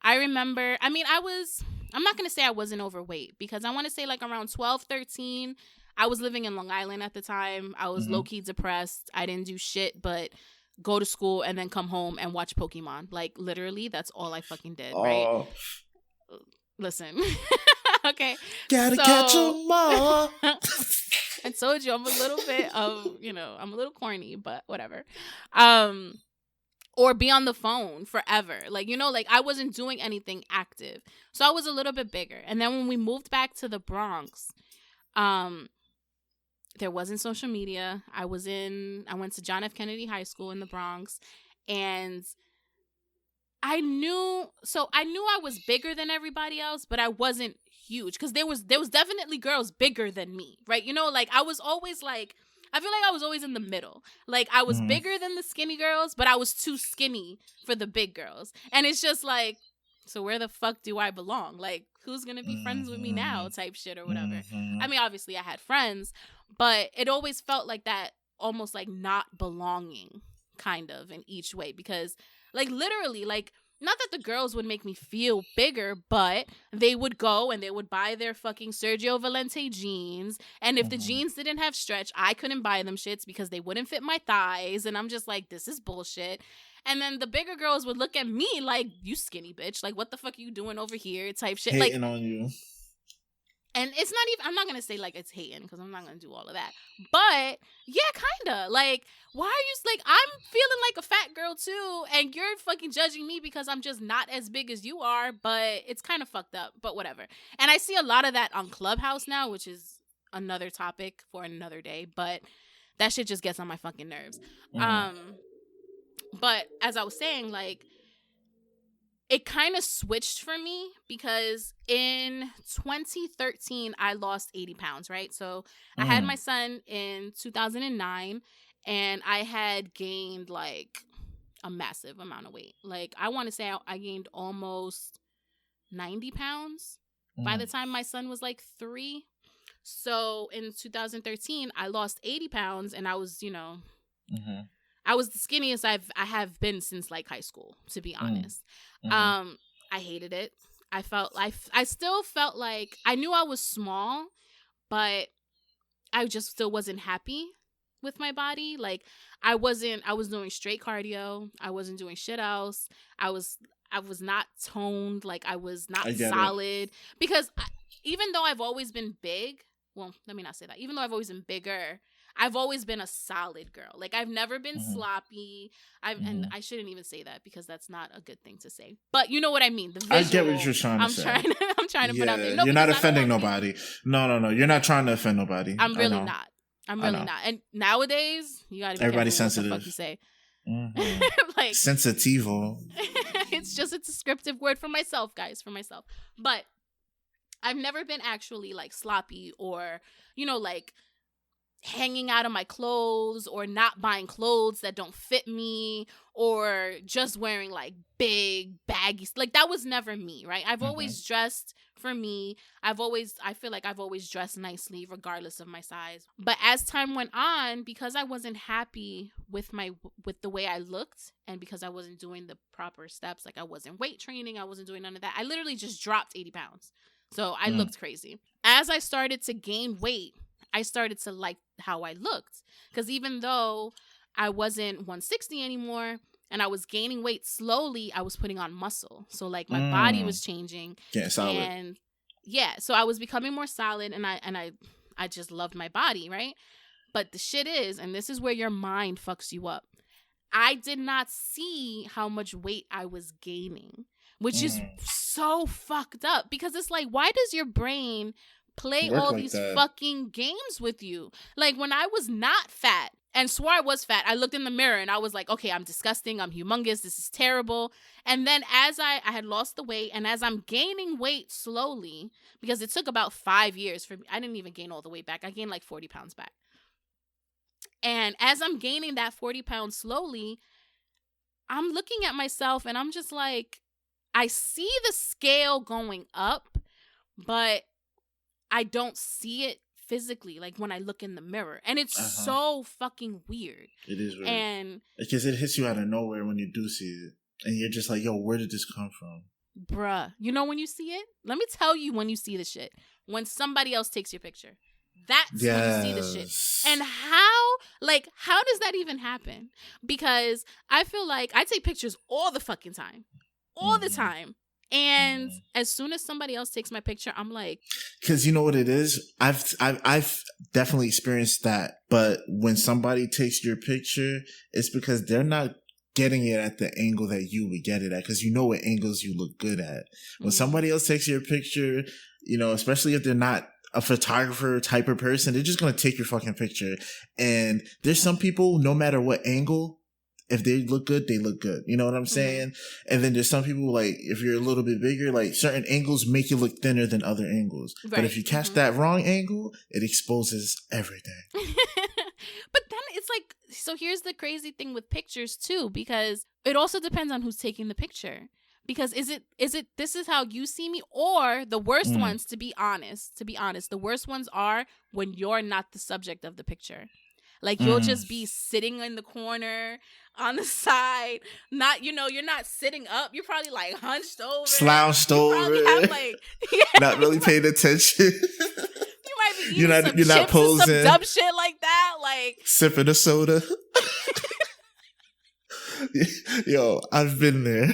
[SPEAKER 2] I remember, I mean, I'm not going to say I wasn't overweight because I want to say like around 12, 13, I was living in Long Island at the time. I was low-key depressed. I didn't do shit but go to school and then come home and watch Pokemon. Like literally, that's all I fucking did, right? Listen. Okay.
[SPEAKER 3] Gotta catch 'em all.
[SPEAKER 2] I told you I'm a little bit of, I'm a little corny, but whatever. Or be on the phone forever. Like, like I wasn't doing anything active. So I was a little bit bigger. And then when we moved back to the Bronx, there wasn't social media. I went to John F. Kennedy High School in the Bronx, and I knew I was bigger than everybody else, but I wasn't huge because there was definitely girls bigger than me, right? Like I was always like, I feel like I was always in the middle. Like I was bigger than the skinny girls, but I was too skinny for the big girls. And it's just like, so where the fuck do I belong? Like who's going to be friends with me now type shit or whatever. I mean, obviously I had friends, but it always felt like that, almost like not belonging kind of in each way, because like literally, like, not that the girls would make me feel bigger, but they would go and they would buy their fucking Sergio Valente jeans. And if the jeans didn't have stretch, I couldn't buy them shits because they wouldn't fit my thighs. And I'm just like, this is bullshit. And then the bigger girls would look at me like, you skinny bitch. Like, what the fuck are you doing over here type shit.
[SPEAKER 3] Hating
[SPEAKER 2] like,
[SPEAKER 3] on you.
[SPEAKER 2] And it's not even, I'm not going to say like it's hating because I'm not going to do all of that. But yeah, kind of. Like, why are you, like, I'm feeling like a fat girl too. And you're fucking judging me because I'm just not as big as you are. But it's kind of fucked up. But whatever. And I see a lot of that on Clubhouse now, which is another topic for another day. But that shit just gets on my fucking nerves. But as I was saying, like, it kind of switched for me because in 2013, I lost 80 pounds, right? So I had my son in 2009, and I had gained like a massive amount of weight. Like I want to say I gained almost 90 pounds by the time my son was like 3. So in 2013, I lost 80 pounds, and I was, I was the skinniest I have been since like high school, to be honest. I hated it. I still felt like I knew I was small, but I just still wasn't happy with my body. Like I was doing straight cardio. I wasn't doing shit else. I was not toned. Like I was not solid because even though I've always been big, well, let me not say that. Even though I've always been bigger, I've always been a solid girl. Like I've never been sloppy. And I shouldn't even say that because that's not a good thing to say. But you know what I mean. The visual,
[SPEAKER 3] I get what you're trying to say.
[SPEAKER 2] I'm trying to put out there. No,
[SPEAKER 3] you're not offending nobody. No. You're not trying to offend nobody.
[SPEAKER 2] I'm really not. And nowadays, you gotta be
[SPEAKER 3] everybody's
[SPEAKER 2] careful
[SPEAKER 3] sensitive.
[SPEAKER 2] What the fuck you say. Like
[SPEAKER 3] sensitivo.
[SPEAKER 2] It's just a descriptive word for myself, guys. For myself. But I've never been actually like sloppy or, like hanging out of my clothes or not buying clothes that don't fit me or just wearing like big baggy, like that was never me, right? I've always dressed for me. I feel like I've always dressed nicely regardless of my size. But as time went on, because I wasn't happy with the way I looked and because I wasn't doing the proper steps, like I wasn't weight training, I wasn't doing none of that, I literally just dropped 80 pounds. So I looked crazy. As I started to gain weight, I started to like how I looked. Because even though I wasn't 160 anymore and I was gaining weight slowly, I was putting on muscle. So like my body was changing.
[SPEAKER 3] Yeah, solid.
[SPEAKER 2] And yeah, so I was becoming more solid and I just loved my body, right? But the shit is, and this is where your mind fucks you up, I did not see how much weight I was gaining, which is so fucked up because it's like, why does your brain play
[SPEAKER 3] Work
[SPEAKER 2] all
[SPEAKER 3] like
[SPEAKER 2] these
[SPEAKER 3] that.
[SPEAKER 2] fucking games with you. Like when I was not fat and swore I was fat, I looked in the mirror and I was like, okay, I'm disgusting. I'm humongous. This is terrible. And then as I had lost the weight, and as I'm gaining weight slowly, because it took about 5 years for me, I didn't even gain all the weight back. I gained like 40 pounds back. And as I'm gaining that 40 pounds slowly, I'm looking at myself and I'm just like, I see the scale going up, but I don't see it physically, like when I look in the mirror. And it's so fucking weird.
[SPEAKER 3] It is weird.
[SPEAKER 2] And
[SPEAKER 3] because it hits you out of nowhere when you do see it. And you're just like, yo, where did this come from?
[SPEAKER 2] Bruh, you know when you see it? Let me tell you when you see the shit. When somebody else takes your picture. That's when you see the shit. And how does that even happen? Because I feel like I take pictures all the fucking time. All the time. And as soon as somebody else takes my picture, I'm like,
[SPEAKER 3] because you know what it is? I've definitely experienced that. But when somebody takes your picture, it's because they're not getting it at the angle that you would get it at, because you know what angles you look good at. When somebody else takes your picture, you know, especially if they're not a photographer type of person, they're just going to take your fucking picture. And there's some people, no matter what angle, if they look good, they look good. You know what I'm saying? And then there's some people, like, if you're a little bit bigger, like, certain angles make you look thinner than other angles. Right. But if you catch that wrong angle, it exposes everything.
[SPEAKER 2] But then it's like, so here's the crazy thing with pictures too, because it also depends on who's taking the picture. Because is it this is how you see me, or the worst ones, to be honest, the worst ones are when you're not the subject of the picture. Like you'll just be sitting in the corner on the side, not, you know, you're not sitting up. You're probably like hunched over,
[SPEAKER 3] slouched over,
[SPEAKER 2] have like,
[SPEAKER 3] not really paying attention.
[SPEAKER 2] You might be eating you're not posing, some dumb shit like that, like
[SPEAKER 3] sipping a soda. Yo, I've been there.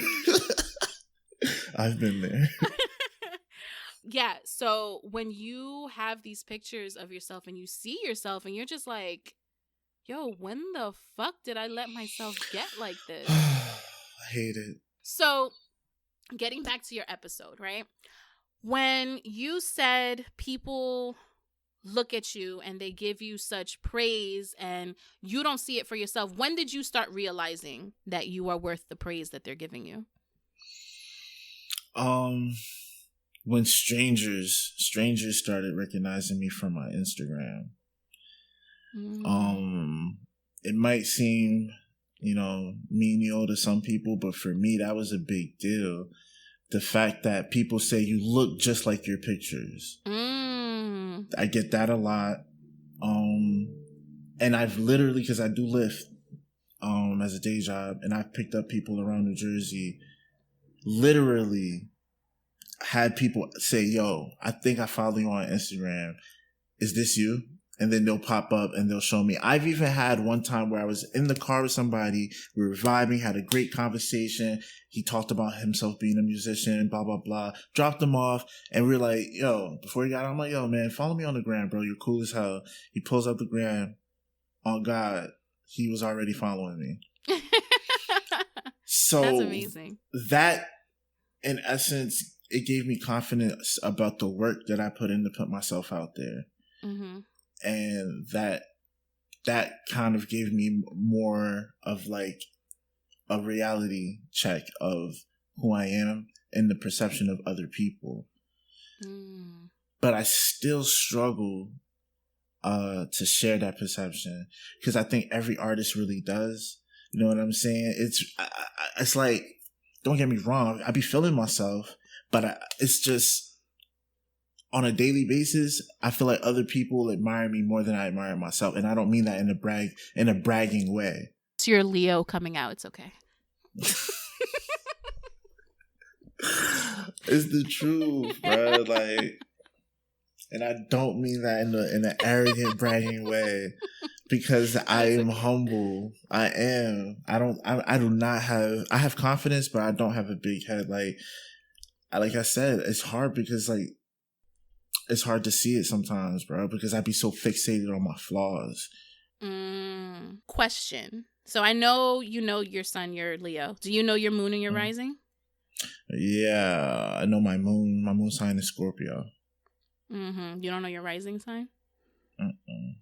[SPEAKER 3] I've been there.
[SPEAKER 2] Yeah, so when you have these pictures of yourself and you see yourself and you're just like, yo, when the fuck did I let myself get like this?
[SPEAKER 3] I hate it.
[SPEAKER 2] So, getting back to your episode, right? When you said people look at you and they give you such praise and you don't see it for yourself, when did you start realizing that you are worth the praise that they're giving you?
[SPEAKER 3] When strangers started recognizing me from my Instagram. It might seem, you know, menial to some people, but for me, that was a big deal. The fact that people say you look just like your pictures. I get that a lot. And I've literally, because I do Lyft as a day job, and I've picked up people around New Jersey, literally had people say, yo, I think I follow you on Instagram. Is this you? And then they'll pop up and they'll show me. I've even had one time where I was in the car with somebody. We were vibing, had a great conversation. He talked about himself being a musician, blah, blah, blah. Dropped him off. And we are like, yo, before he got out, I'm like, yo, man, follow me on the gram, bro. You're cool as hell. He pulls up the gram. Oh, God. He was already following me. So
[SPEAKER 2] that's amazing.
[SPEAKER 3] That, in essence, it gave me confidence about the work that I put in to put myself out there. And that kind of gave me more of like a reality check of who I am and the perception of other people. But I still struggle to share that perception, because I think every artist really does. You know what I'm saying? It's like, don't get me wrong, I be feeling myself, but it's just, on a daily basis, I feel like other people admire me more than I admire myself. And I don't mean that in a bragging way.
[SPEAKER 2] It's your Leo coming out. It's okay.
[SPEAKER 3] It's the truth, bro. Like, and I don't mean that in an arrogant, bragging way, because I am humble. I am. I do not have. I have confidence, but I don't have a big head. Like I said, it's hard because like. It's hard to see it sometimes, bro, because I be so fixated on my flaws.
[SPEAKER 2] Question. So I know you know your sun, your Leo. Do you know your moon and your rising?
[SPEAKER 3] Yeah, I know my moon. My moon sign is Scorpio.
[SPEAKER 2] You don't know your rising sign?
[SPEAKER 3] Mm-mm.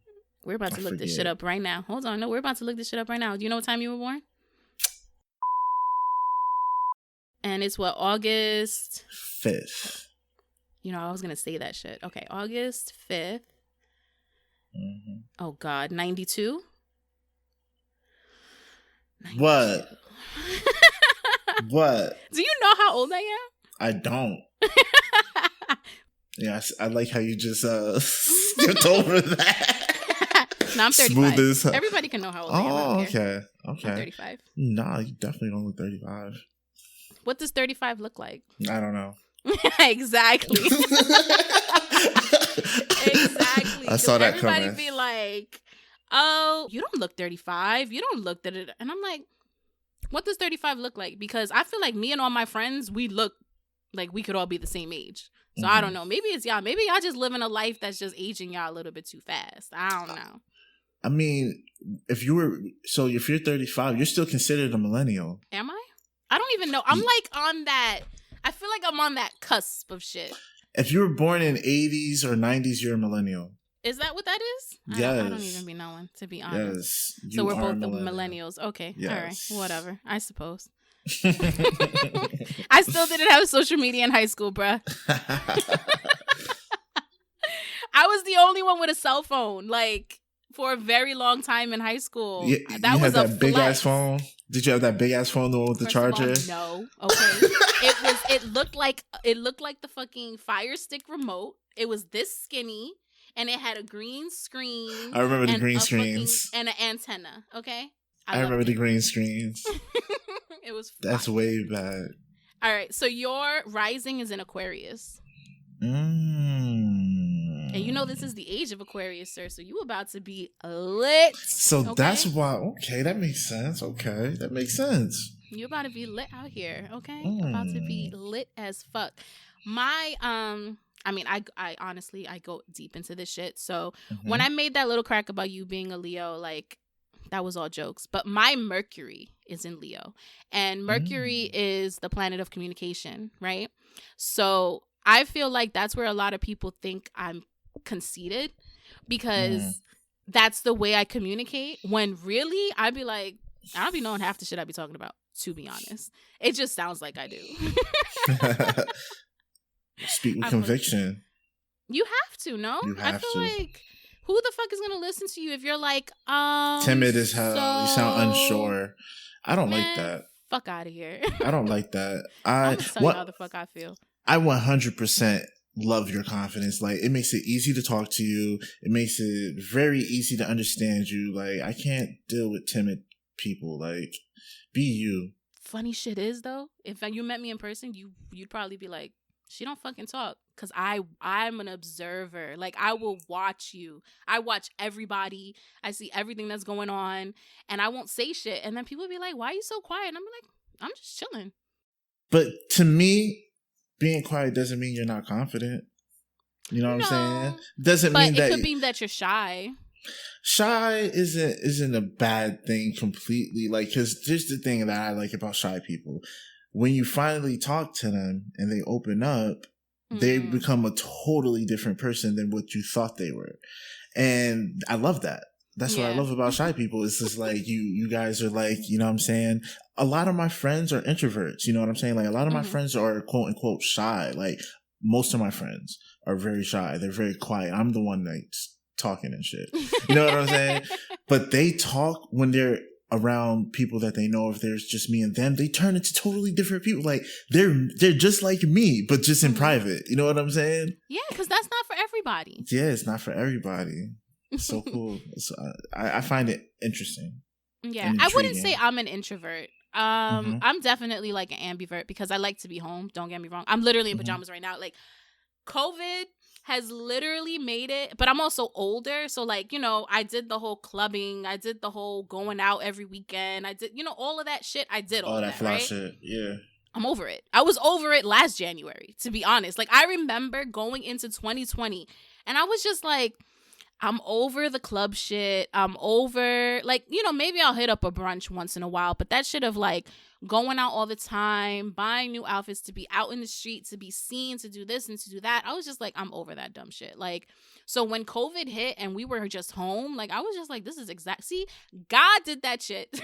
[SPEAKER 2] We're about to look this shit up right now. Hold on. No, we're about to look this shit up right now. Do you know what time you were born? And it's what, August
[SPEAKER 3] 5th.
[SPEAKER 2] You know, I was going to say that shit. Okay, August 5th.
[SPEAKER 3] Mm-hmm.
[SPEAKER 2] Oh, God. 92?
[SPEAKER 3] What? What?
[SPEAKER 2] Do you know how old I am?
[SPEAKER 3] I don't. Yeah, I like how you just skipped over that.
[SPEAKER 2] No, I'm 35. Everybody can know how old I am.
[SPEAKER 3] Oh, okay.
[SPEAKER 2] I'm 35.
[SPEAKER 3] Nah, you definitely don't look 35.
[SPEAKER 2] What does 35 look like?
[SPEAKER 3] I don't know.
[SPEAKER 2] Exactly. Exactly.
[SPEAKER 3] I saw that coming.
[SPEAKER 2] Everybody be like, oh, you don't look 35. You don't look that. And I'm like, what does 35 look like? Because I feel like me and all my friends, we look like we could all be the same age. So I don't know. Maybe it's y'all. Maybe y'all just living a life that's just aging y'all a little bit too fast. I don't know.
[SPEAKER 3] I mean, if you're 35, you're still considered a millennial.
[SPEAKER 2] Am I? I don't even know. I'm like on that. I feel like I'm on that cusp of shit.
[SPEAKER 3] If you were born in 80s or 90s, you're a millennial.
[SPEAKER 2] Is that what that is?
[SPEAKER 3] Yes.
[SPEAKER 2] I don't even be knowing, to be honest.
[SPEAKER 3] Yes.
[SPEAKER 2] So we're both the millennials. Okay. Yes. All right. Whatever. I suppose. I still didn't have social media in high school, bruh. I was the only one with a cell phone, like, for a very long time in high school.
[SPEAKER 3] Yeah, that was that big ass phone. Did you have that big ass phone, the one with the charger?
[SPEAKER 2] No. Okay. It looked like the fucking Fire Stick remote. It was this skinny, and it had a green screen.
[SPEAKER 3] I remember the green screens
[SPEAKER 2] and an antenna. Okay.
[SPEAKER 3] I remember the green screens.
[SPEAKER 2] It was fire.
[SPEAKER 3] That's way back.
[SPEAKER 2] All right, so your rising is in Aquarius. And you know this is the age of Aquarius, sir. So you about to be lit.
[SPEAKER 3] So that's why. Okay, that makes sense. Okay, that makes sense.
[SPEAKER 2] You about to be lit out here. Okay, about to be lit as fuck. My I mean, I honestly I go deep into this shit. So when I made that little crack about you being a Leo, like, that was all jokes. But my Mercury is in Leo. And Mercury is the planet of communication, right? So I feel like that's where a lot of people think I'm conceited, because that's the way I communicate. When really, I'd be like, I don't be knowing half the shit I be talking about, to be honest. It just sounds like I do.
[SPEAKER 3] Speak with conviction.
[SPEAKER 2] You have to, no? I feel like, who the fuck is gonna listen to you if you're like,
[SPEAKER 3] timid as hell? You sound unsure. I don't like that.
[SPEAKER 2] Fuck out of here.
[SPEAKER 3] I don't like that.
[SPEAKER 2] I'm gonna tell you how the fuck I feel.
[SPEAKER 3] I 100% love your confidence. Like, it makes it easy to talk to you. It makes it very easy to understand you. Like, I can't deal with timid people. Like, be you.
[SPEAKER 2] Funny shit is, though, if you met me in person, you'd probably be like, she don't fucking talk. Because I'm an observer. Like, I will watch you. I watch everybody. I see everything that's going on. And I won't say shit. And then people be like, why are you so quiet? And I'm like, I'm just chilling.
[SPEAKER 3] But to me, being quiet doesn't mean you're not confident. You know what I'm saying? Doesn't mean that.
[SPEAKER 2] It could mean that you're shy.
[SPEAKER 3] Shy isn't a bad thing completely. Like, because here's the thing that I like about shy people. When you finally talk to them and they open up, they become a totally different person than what you thought they were. And I love that. That's what I love about shy people. It's just like, you guys are like, you know what I'm saying? A lot of my friends are introverts. You know what I'm saying? Like, a lot of my friends are quote unquote shy. Like, most of my friends are very shy. They're very quiet. I'm the one that's talking and shit. You know what I'm saying? But they talk when they're around people that they know. If there's just me and them, they turn into totally different people. Like, they're just like me, but just in private. You know what I'm saying? Yeah,
[SPEAKER 2] because that's not for everybody.
[SPEAKER 3] Yeah, it's not for everybody. It's so cool. I find it interesting.
[SPEAKER 2] Yeah, I wouldn't say I'm an introvert. I'm definitely like an ambivert, because I like to be home. Don't get me wrong. I'm literally in pajamas right now. Like, COVID has literally made it, but I'm also older. So, like, you know, I did the whole clubbing. I did the whole going out every weekend. I did, you know, all of that shit. I did all that fly right?
[SPEAKER 3] shit. Yeah.
[SPEAKER 2] I'm over it. I was over it last January, to be honest. Like, I remember going into 2020 and I was just like, I'm over the club shit. I'm over, like, you know, maybe I'll hit up a brunch once in a while, but that shit of like going out all the time, buying new outfits, to be out in the street, to be seen, to do this and to do that. I was just like, I'm over that dumb shit. Like, so when COVID hit and we were just home, like, I was just like, this is see, God did that shit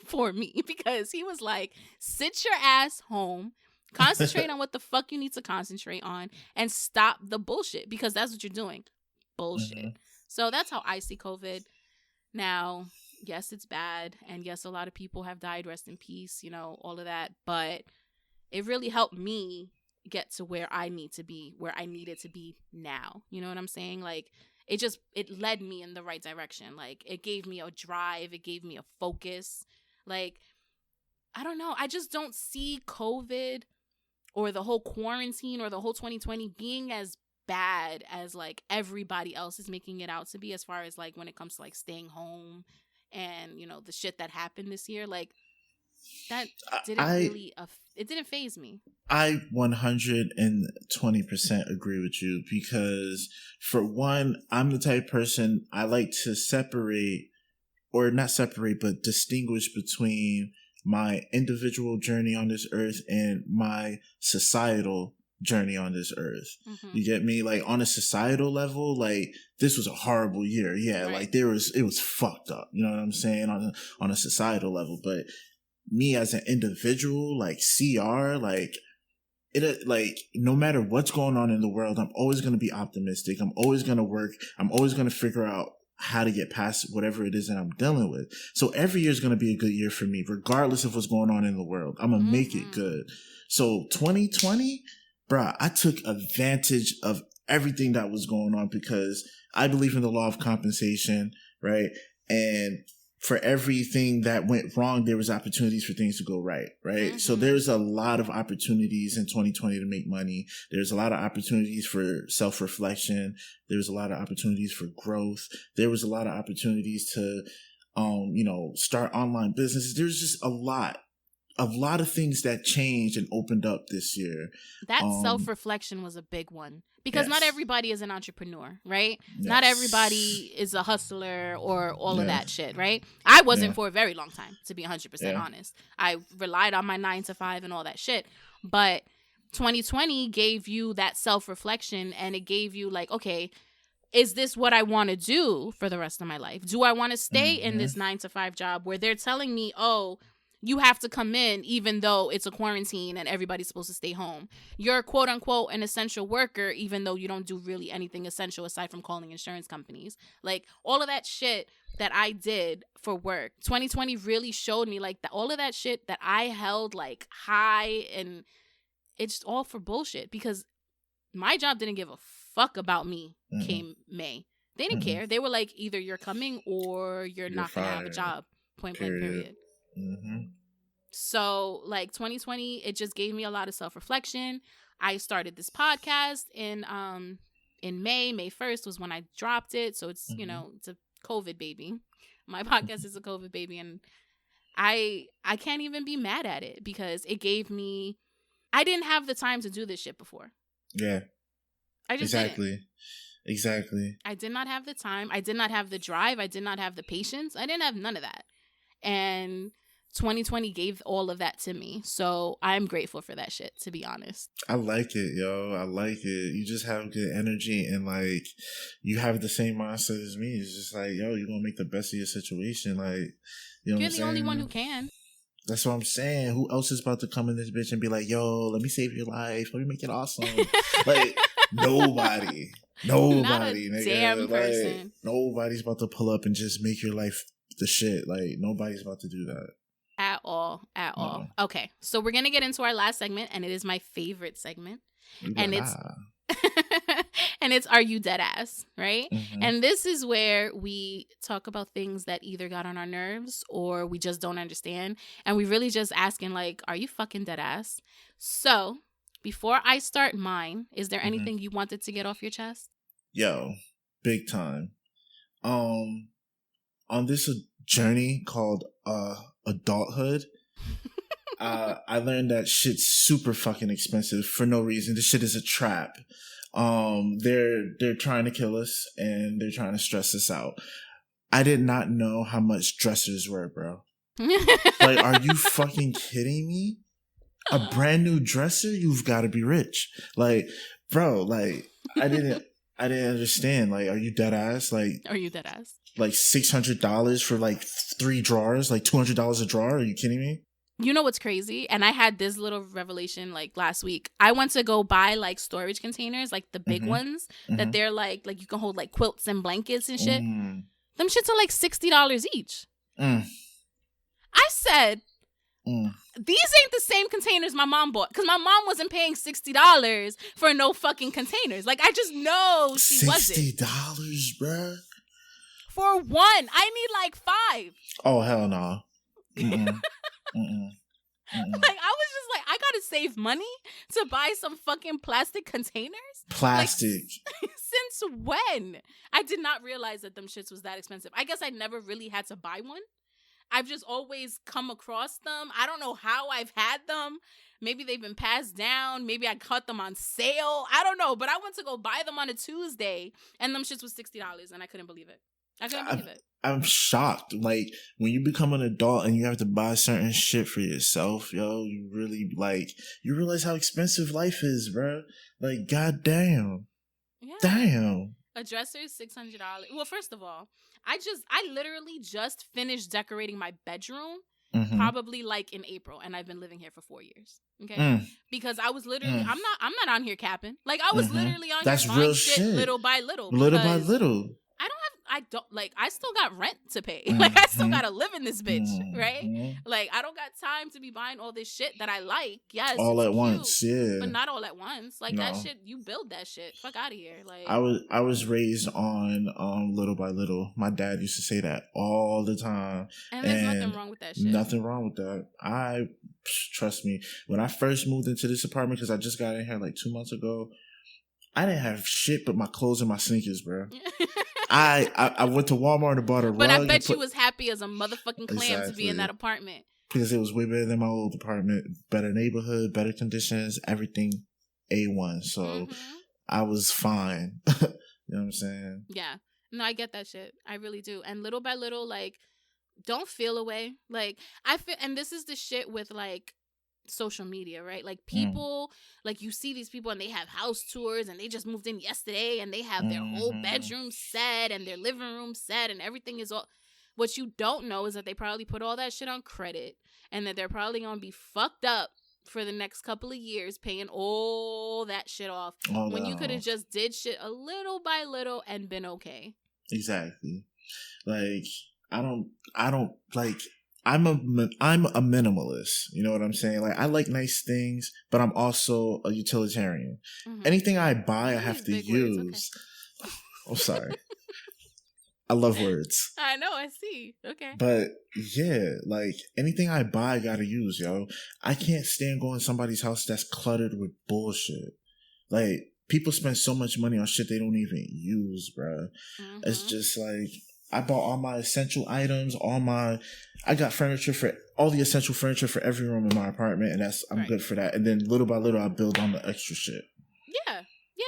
[SPEAKER 2] for me, because he was like, sit your ass home, concentrate on what the fuck you need to concentrate on, and stop the bullshit, because that's what you're doing. Bullshit. Mm-hmm. So that's how I see COVID. Now, yes, it's bad. And yes, a lot of people have died. Rest in peace, you know, all of that. But it really helped me get to where I need to be, where I needed to be now. You know what I'm saying? Like, it led me in the right direction. Like, it gave me a drive. It gave me a focus. Like, I don't know. I just don't see COVID or the whole quarantine or the whole 2020 being as bad as like everybody else is making it out to be, as far as like when it comes to like staying home and, you know, the shit that happened this year. Like, that didn't it didn't faze me.
[SPEAKER 3] I 120% agree with you, because for one, I'm the type of person, I like to separate, or not separate, but distinguish between my individual journey on this earth and my societal journey on this earth. Mm-hmm. You get me? Like, on a societal level, like, this was a horrible year. Yeah, right. Like, it was fucked up. You know what I'm saying? On a societal level. But me as an individual, like CR, like, it, like, no matter what's going on in the world, I'm always going to be optimistic. I'm always going to work. I'm always going to figure out how to get past whatever it is that I'm dealing with. So every year is going to be a good year for me, regardless of what's going on in the world. I'm going to make it good. So 2020, bruh, I took advantage of everything that was going on, because I believe in the law of compensation, right? And for everything that went wrong, there was opportunities for things to go right, right? Mm-hmm. So there's a lot of opportunities in 2020 to make money. There's a lot of opportunities for self-reflection. There's a lot of opportunities for growth. There was a lot of opportunities to, you know, start online businesses. There's just a lot of things that changed and opened up this year.
[SPEAKER 2] That self-reflection was a big one, because not everybody is an entrepreneur, right? Yes. Not everybody is a hustler or all of that shit, right? I wasn't for a very long time, to be 100% honest. I relied on my 9-to-5 and all that shit. But 2020 gave you that self-reflection, and it gave you like, okay, is this what I want to do for the rest of my life? Do I want to stay in this 9-to-5 job where they're telling me, oh, you have to come in even though it's a quarantine and everybody's supposed to stay home. You're quote unquote an essential worker even though you don't do really anything essential aside from calling insurance companies. Like, all of that shit that I did for work, 2020 really showed me like that all of that shit that I held like high, and it's all for bullshit, because my job didn't give a fuck about me came May. They didn't care. They were like, either you're coming or you're not going to have a job. Point blank, period. Mm-hmm. So like 2020, it just gave me a lot of self-reflection. I started this podcast in May 1st was when I dropped it. So it's, you know, it's a COVID baby. My podcast is a COVID baby, and I can't even be mad at it, because it gave me, I didn't have the time to do this shit before. Yeah. I just didn't. Exactly. I did not have the time. I did not have the drive. I did not have the patience. I didn't have none of that. And 2020 gave all of that to me. So I'm grateful for that shit, to be honest.
[SPEAKER 3] I like it, yo. I like it. You just have good energy, and like, you have the same mindset as me. It's just like, yo, you're going to make the best of your situation. Like, you know, you're the only one who can. That's what I'm saying. Who else is about to come in this bitch and be like, yo, let me save your life. Let me make it awesome. Like, nobody. Not a nigga. Damn person. Nobody's about to pull up and just make your life the shit. Like, nobody's about to do that.
[SPEAKER 2] At all. Okay, so we're going to get into our last segment, and it is my favorite segment. And it's and it's Are You Dead Ass, right? Mm-hmm. And this is where we talk about things that either got on our nerves or we just don't understand. And we really just asking, like, are you fucking dead ass? So before I start mine, is there anything you wanted to get off your chest?
[SPEAKER 3] Yo, big time. On this journey called adulthood, I learned that shit's super fucking expensive for no reason. This shit is a trap. They're trying to kill us and they're trying to stress us out. I did not know how much dressers were, bro. Like, are you fucking kidding me? A brand new dresser? You've got to be rich. Like, bro, like, I didn't understand. Like, are you dead ass? Like,
[SPEAKER 2] are you dead ass?
[SPEAKER 3] Like $600 for like 3 drawers, like $200 a drawer? Are you kidding me?
[SPEAKER 2] You know what's crazy? And I had this little revelation like last week. I went to go buy like storage containers, like the big ones that they're like you can hold like quilts and blankets and shit. Them shits are like $60 each. I said, these ain't the same containers my mom bought, because my mom wasn't paying $60 for no fucking containers. Like, I just know she wasn't.
[SPEAKER 3] $60, bruh.
[SPEAKER 2] For one, I need like 5.
[SPEAKER 3] Oh, hell no.
[SPEAKER 2] Like, I was just like, I gotta save money to buy some fucking plastic containers?
[SPEAKER 3] Plastic.
[SPEAKER 2] Like, since when? I did not realize that them shits was that expensive. I guess I never really had to buy one. I've just always come across them. I don't know how I've had them. Maybe they've been passed down. Maybe I caught them on sale. I don't know. But I went to go buy them on a Tuesday, and them shits was $60, and I couldn't believe it. I'm
[SPEAKER 3] shocked. Like, when you become an adult and you have to buy certain shit for yourself, yo, you really, like, you realize how expensive life is, bro. Like, goddamn. Yeah. Damn.
[SPEAKER 2] A dresser is $600. Well, first of all, I literally just finished decorating my bedroom, probably like in April, and I've been living here for 4 years. Okay, because I was literally, I'm not on here capping. Like, I was literally on here buying shit little by little.
[SPEAKER 3] Little by little.
[SPEAKER 2] I still got rent to pay. Like, I still gotta live in this bitch, right? Like, I don't got time to be buying all this shit that I like. Yes,
[SPEAKER 3] all at once, yeah,
[SPEAKER 2] but not all at once. Like, that shit, you build that shit. Fuck out of here. Like,
[SPEAKER 3] I was raised on little by little. My dad used to say that all the time,
[SPEAKER 2] and there's nothing wrong with that shit.
[SPEAKER 3] Nothing wrong with that. Trust me. When I first moved into this apartment, because I just got in here like 2 months ago, I didn't have shit but my clothes and my sneakers, bro. I went to Walmart and bought a rug.
[SPEAKER 2] But I bet you was happy as a motherfucking clam to be in that apartment.
[SPEAKER 3] Because it was way better than my old apartment. Better neighborhood, better conditions, everything A1. So I was fine. You know what I'm saying?
[SPEAKER 2] Yeah. No, I get that shit. I really do. And little by little, like, don't feel away. Like, I feel, and this is the shit with, like, social media, right? Like, people, like, you see these people and they have house tours and they just moved in yesterday and they have their whole bedroom set and their living room set and everything is all. What you don't know is that they probably put all that shit on credit and that they're probably gonna be fucked up for the next couple of years paying all that shit off when you could have just did shit a little by little and been okay.
[SPEAKER 3] Exactly. Like, I don't like, I'm a minimalist. You know what I'm saying? Like, I like nice things, but I'm also a utilitarian. Anything I buy, I have to use. Okay. I'm sorry. I love words.
[SPEAKER 2] I know, I see. Okay.
[SPEAKER 3] But yeah, like, anything I buy, I gotta use, yo. I can't stand going to somebody's house that's cluttered with bullshit. Like, people spend so much money on shit they don't even use, bro. It's just like, I bought all my essential items, I got furniture for all the essential furniture for every room in my apartment, and I'm good for that. And then little by little, I build on the extra shit.
[SPEAKER 2] Yeah,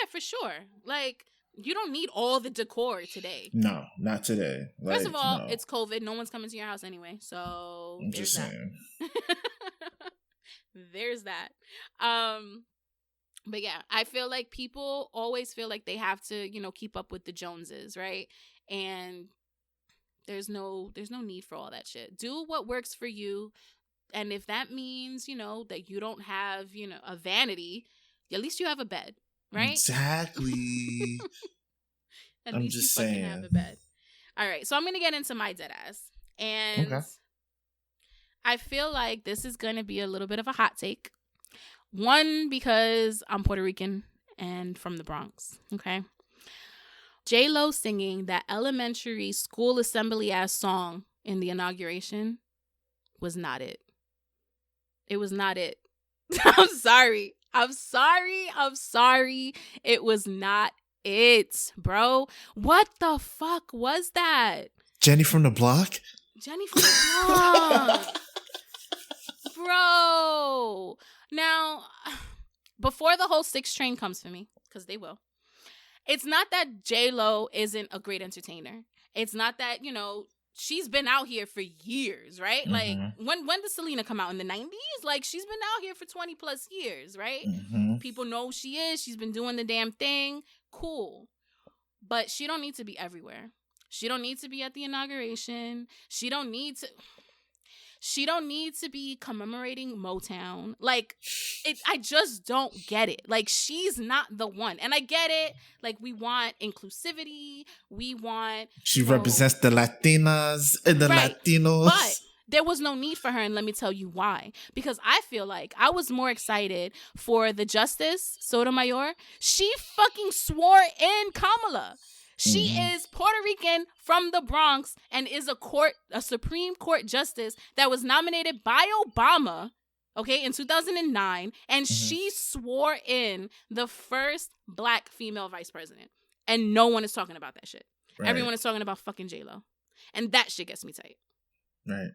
[SPEAKER 2] for sure. Like, you don't need all the decor today.
[SPEAKER 3] No, not today. Like,
[SPEAKER 2] first of all, it's COVID. No one's coming to your house anyway, so
[SPEAKER 3] I'm just saying.
[SPEAKER 2] There's that. But yeah, I feel like people always feel like they have to, keep up with the Joneses, right? And there's no need for all that shit. Do what works for you. And if that means, that you don't have, a vanity, at least you have a bed, right?
[SPEAKER 3] Exactly.
[SPEAKER 2] At least you fucking have a bed. All right. So I'm going to get into my dead ass. And I feel like this is going to be a little bit of a hot take. One, because I'm Puerto Rican and from the Bronx. Okay. J-Lo singing that elementary school assembly ass song in the inauguration was not it. It was not it. I'm sorry. It was not it, bro. What the fuck was that?
[SPEAKER 3] Jenny from the Block?
[SPEAKER 2] Bro. Now, before the whole 6 train comes for me, because they will. it's not that J-Lo isn't a great entertainer. It's not that, she's been out here for years, right?
[SPEAKER 3] Mm-hmm.
[SPEAKER 2] Like, when did Selena come out? In the 90s? Like, she's been out here for 20 plus years, right?
[SPEAKER 3] Mm-hmm.
[SPEAKER 2] People know who she is. She's been doing the damn thing. Cool. But she don't need to be everywhere. She don't need to be at the inauguration. She don't need to be commemorating Motown. Like, I just don't get it. Like, she's not the one. And I get it. Like, we want inclusivity. We want...
[SPEAKER 3] She represents the Latinas and the Latinos.
[SPEAKER 2] But there was no need for her, and let me tell you why. Because I feel like I was more excited for the Justice Sotomayor. She fucking swore in Kamala. She is Puerto Rican from the Bronx and is a Supreme Court justice that was nominated by Obama, okay, in 2009. And she swore in the first Black female vice president. And no one is talking about that shit. Right. Everyone is talking about fucking J-Lo. And that shit gets me tight.
[SPEAKER 3] Right.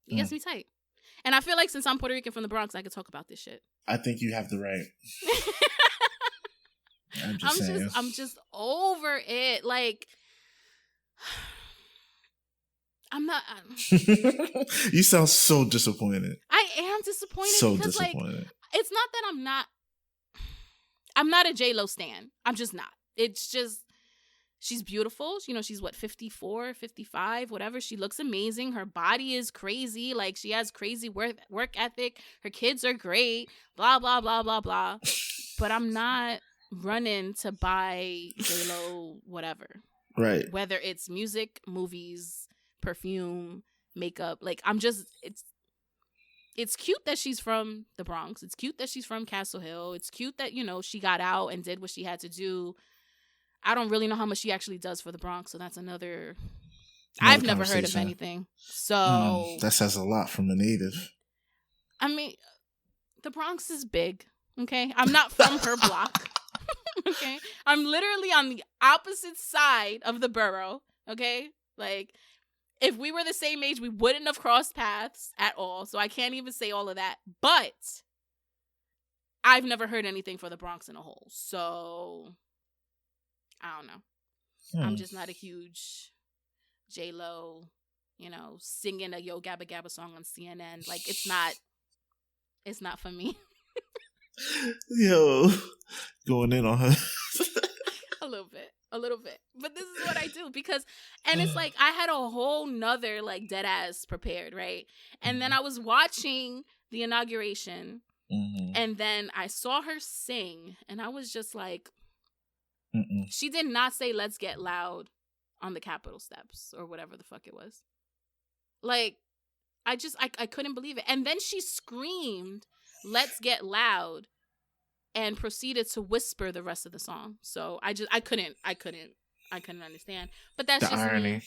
[SPEAKER 2] It gets me tight. And I feel like since I'm Puerto Rican from the Bronx, I could talk about this shit.
[SPEAKER 3] I think you have the right. I'm
[SPEAKER 2] just over it. Like, I'm not.
[SPEAKER 3] You sound so disappointed.
[SPEAKER 2] I am disappointed.
[SPEAKER 3] So
[SPEAKER 2] because,
[SPEAKER 3] disappointed.
[SPEAKER 2] Like, it's not that I'm not a J-Lo stan. I'm just not. It's just, she's beautiful. She's what, 54, 55, whatever. She looks amazing. Her body is crazy. Like, she has crazy work ethic. Her kids are great. Blah, blah, blah, blah, blah. But I'm not running to buy J-Lo whatever.
[SPEAKER 3] Right.
[SPEAKER 2] Whether it's music, movies, perfume, makeup. Like, I'm just, it's cute that she's from the Bronx. It's cute that she's from Castle Hill. It's cute that, she got out and did what she had to do. I don't really know how much she actually does for the Bronx, so that's another I've never heard of anything. So
[SPEAKER 3] that says a lot from a native.
[SPEAKER 2] I mean, the Bronx is big, okay? I'm not from her block. Okay? I'm literally on the opposite side of the borough, okay? Like, if we were the same age, we wouldn't have crossed paths at all. So I can't even say all of that. But I've never heard anything for the Bronx in a whole. So I don't know. I'm just not a huge J-Lo, singing a Yo Gabba Gabba song on CNN. Like, it's not for me.
[SPEAKER 3] Yo, going in on her.
[SPEAKER 2] A little bit. But this is what I do and it's like, I had a whole nother, like, dead ass prepared, right? And then I was watching the inauguration, and then I saw her sing, and I was just like, she did not say "Let's get loud" on the Capitol steps or whatever the fuck it was. Like, I couldn't believe it. And then she screamed "Let's get loud" and proceeded to whisper the rest of the song. So I couldn't understand. But that's the just irony. Me.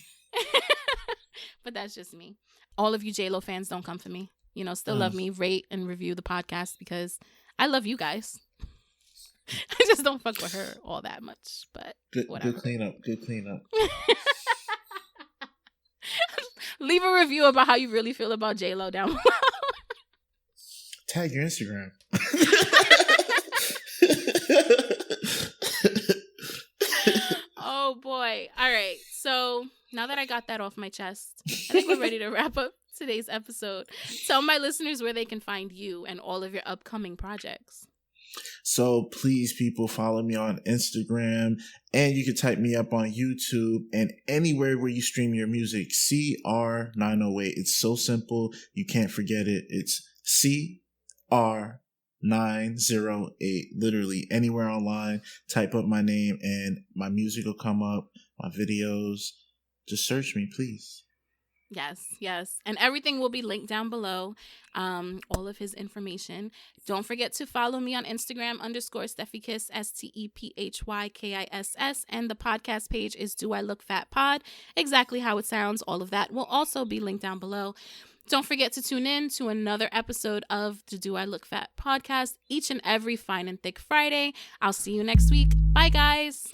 [SPEAKER 2] But that's just me. All of you J-Lo fans, don't come for me. Still love me, rate and review the podcast because I love you guys. I just don't fuck with her all that much, but whatever.
[SPEAKER 3] Good cleanup.
[SPEAKER 2] Leave a review about how you really feel about J-Lo down below.
[SPEAKER 3] Tag your Instagram.
[SPEAKER 2] Oh boy. All right. So now that I got that off my chest, I think we're ready to wrap up today's episode. Tell my listeners where they can find you and all of your upcoming projects.
[SPEAKER 3] So please, people, follow me on Instagram, and you can type me up on YouTube and anywhere where you stream your music. CR908. It's so simple. You can't forget it. It's CR908. Literally anywhere online. Type up my name and my music will come up. My videos. Just search me, please.
[SPEAKER 2] Yes. And everything will be linked down below. All of his information. Don't forget to follow me on Instagram _SteffiKiss, STEPHYKISS. And the podcast page is Do I Look Fat Pod? Exactly how it sounds. All of that will also be linked down below. Don't forget to tune in to another episode of the Do I Look Fat podcast each and every Fine and Thick Friday. I'll see you next week. Bye, guys.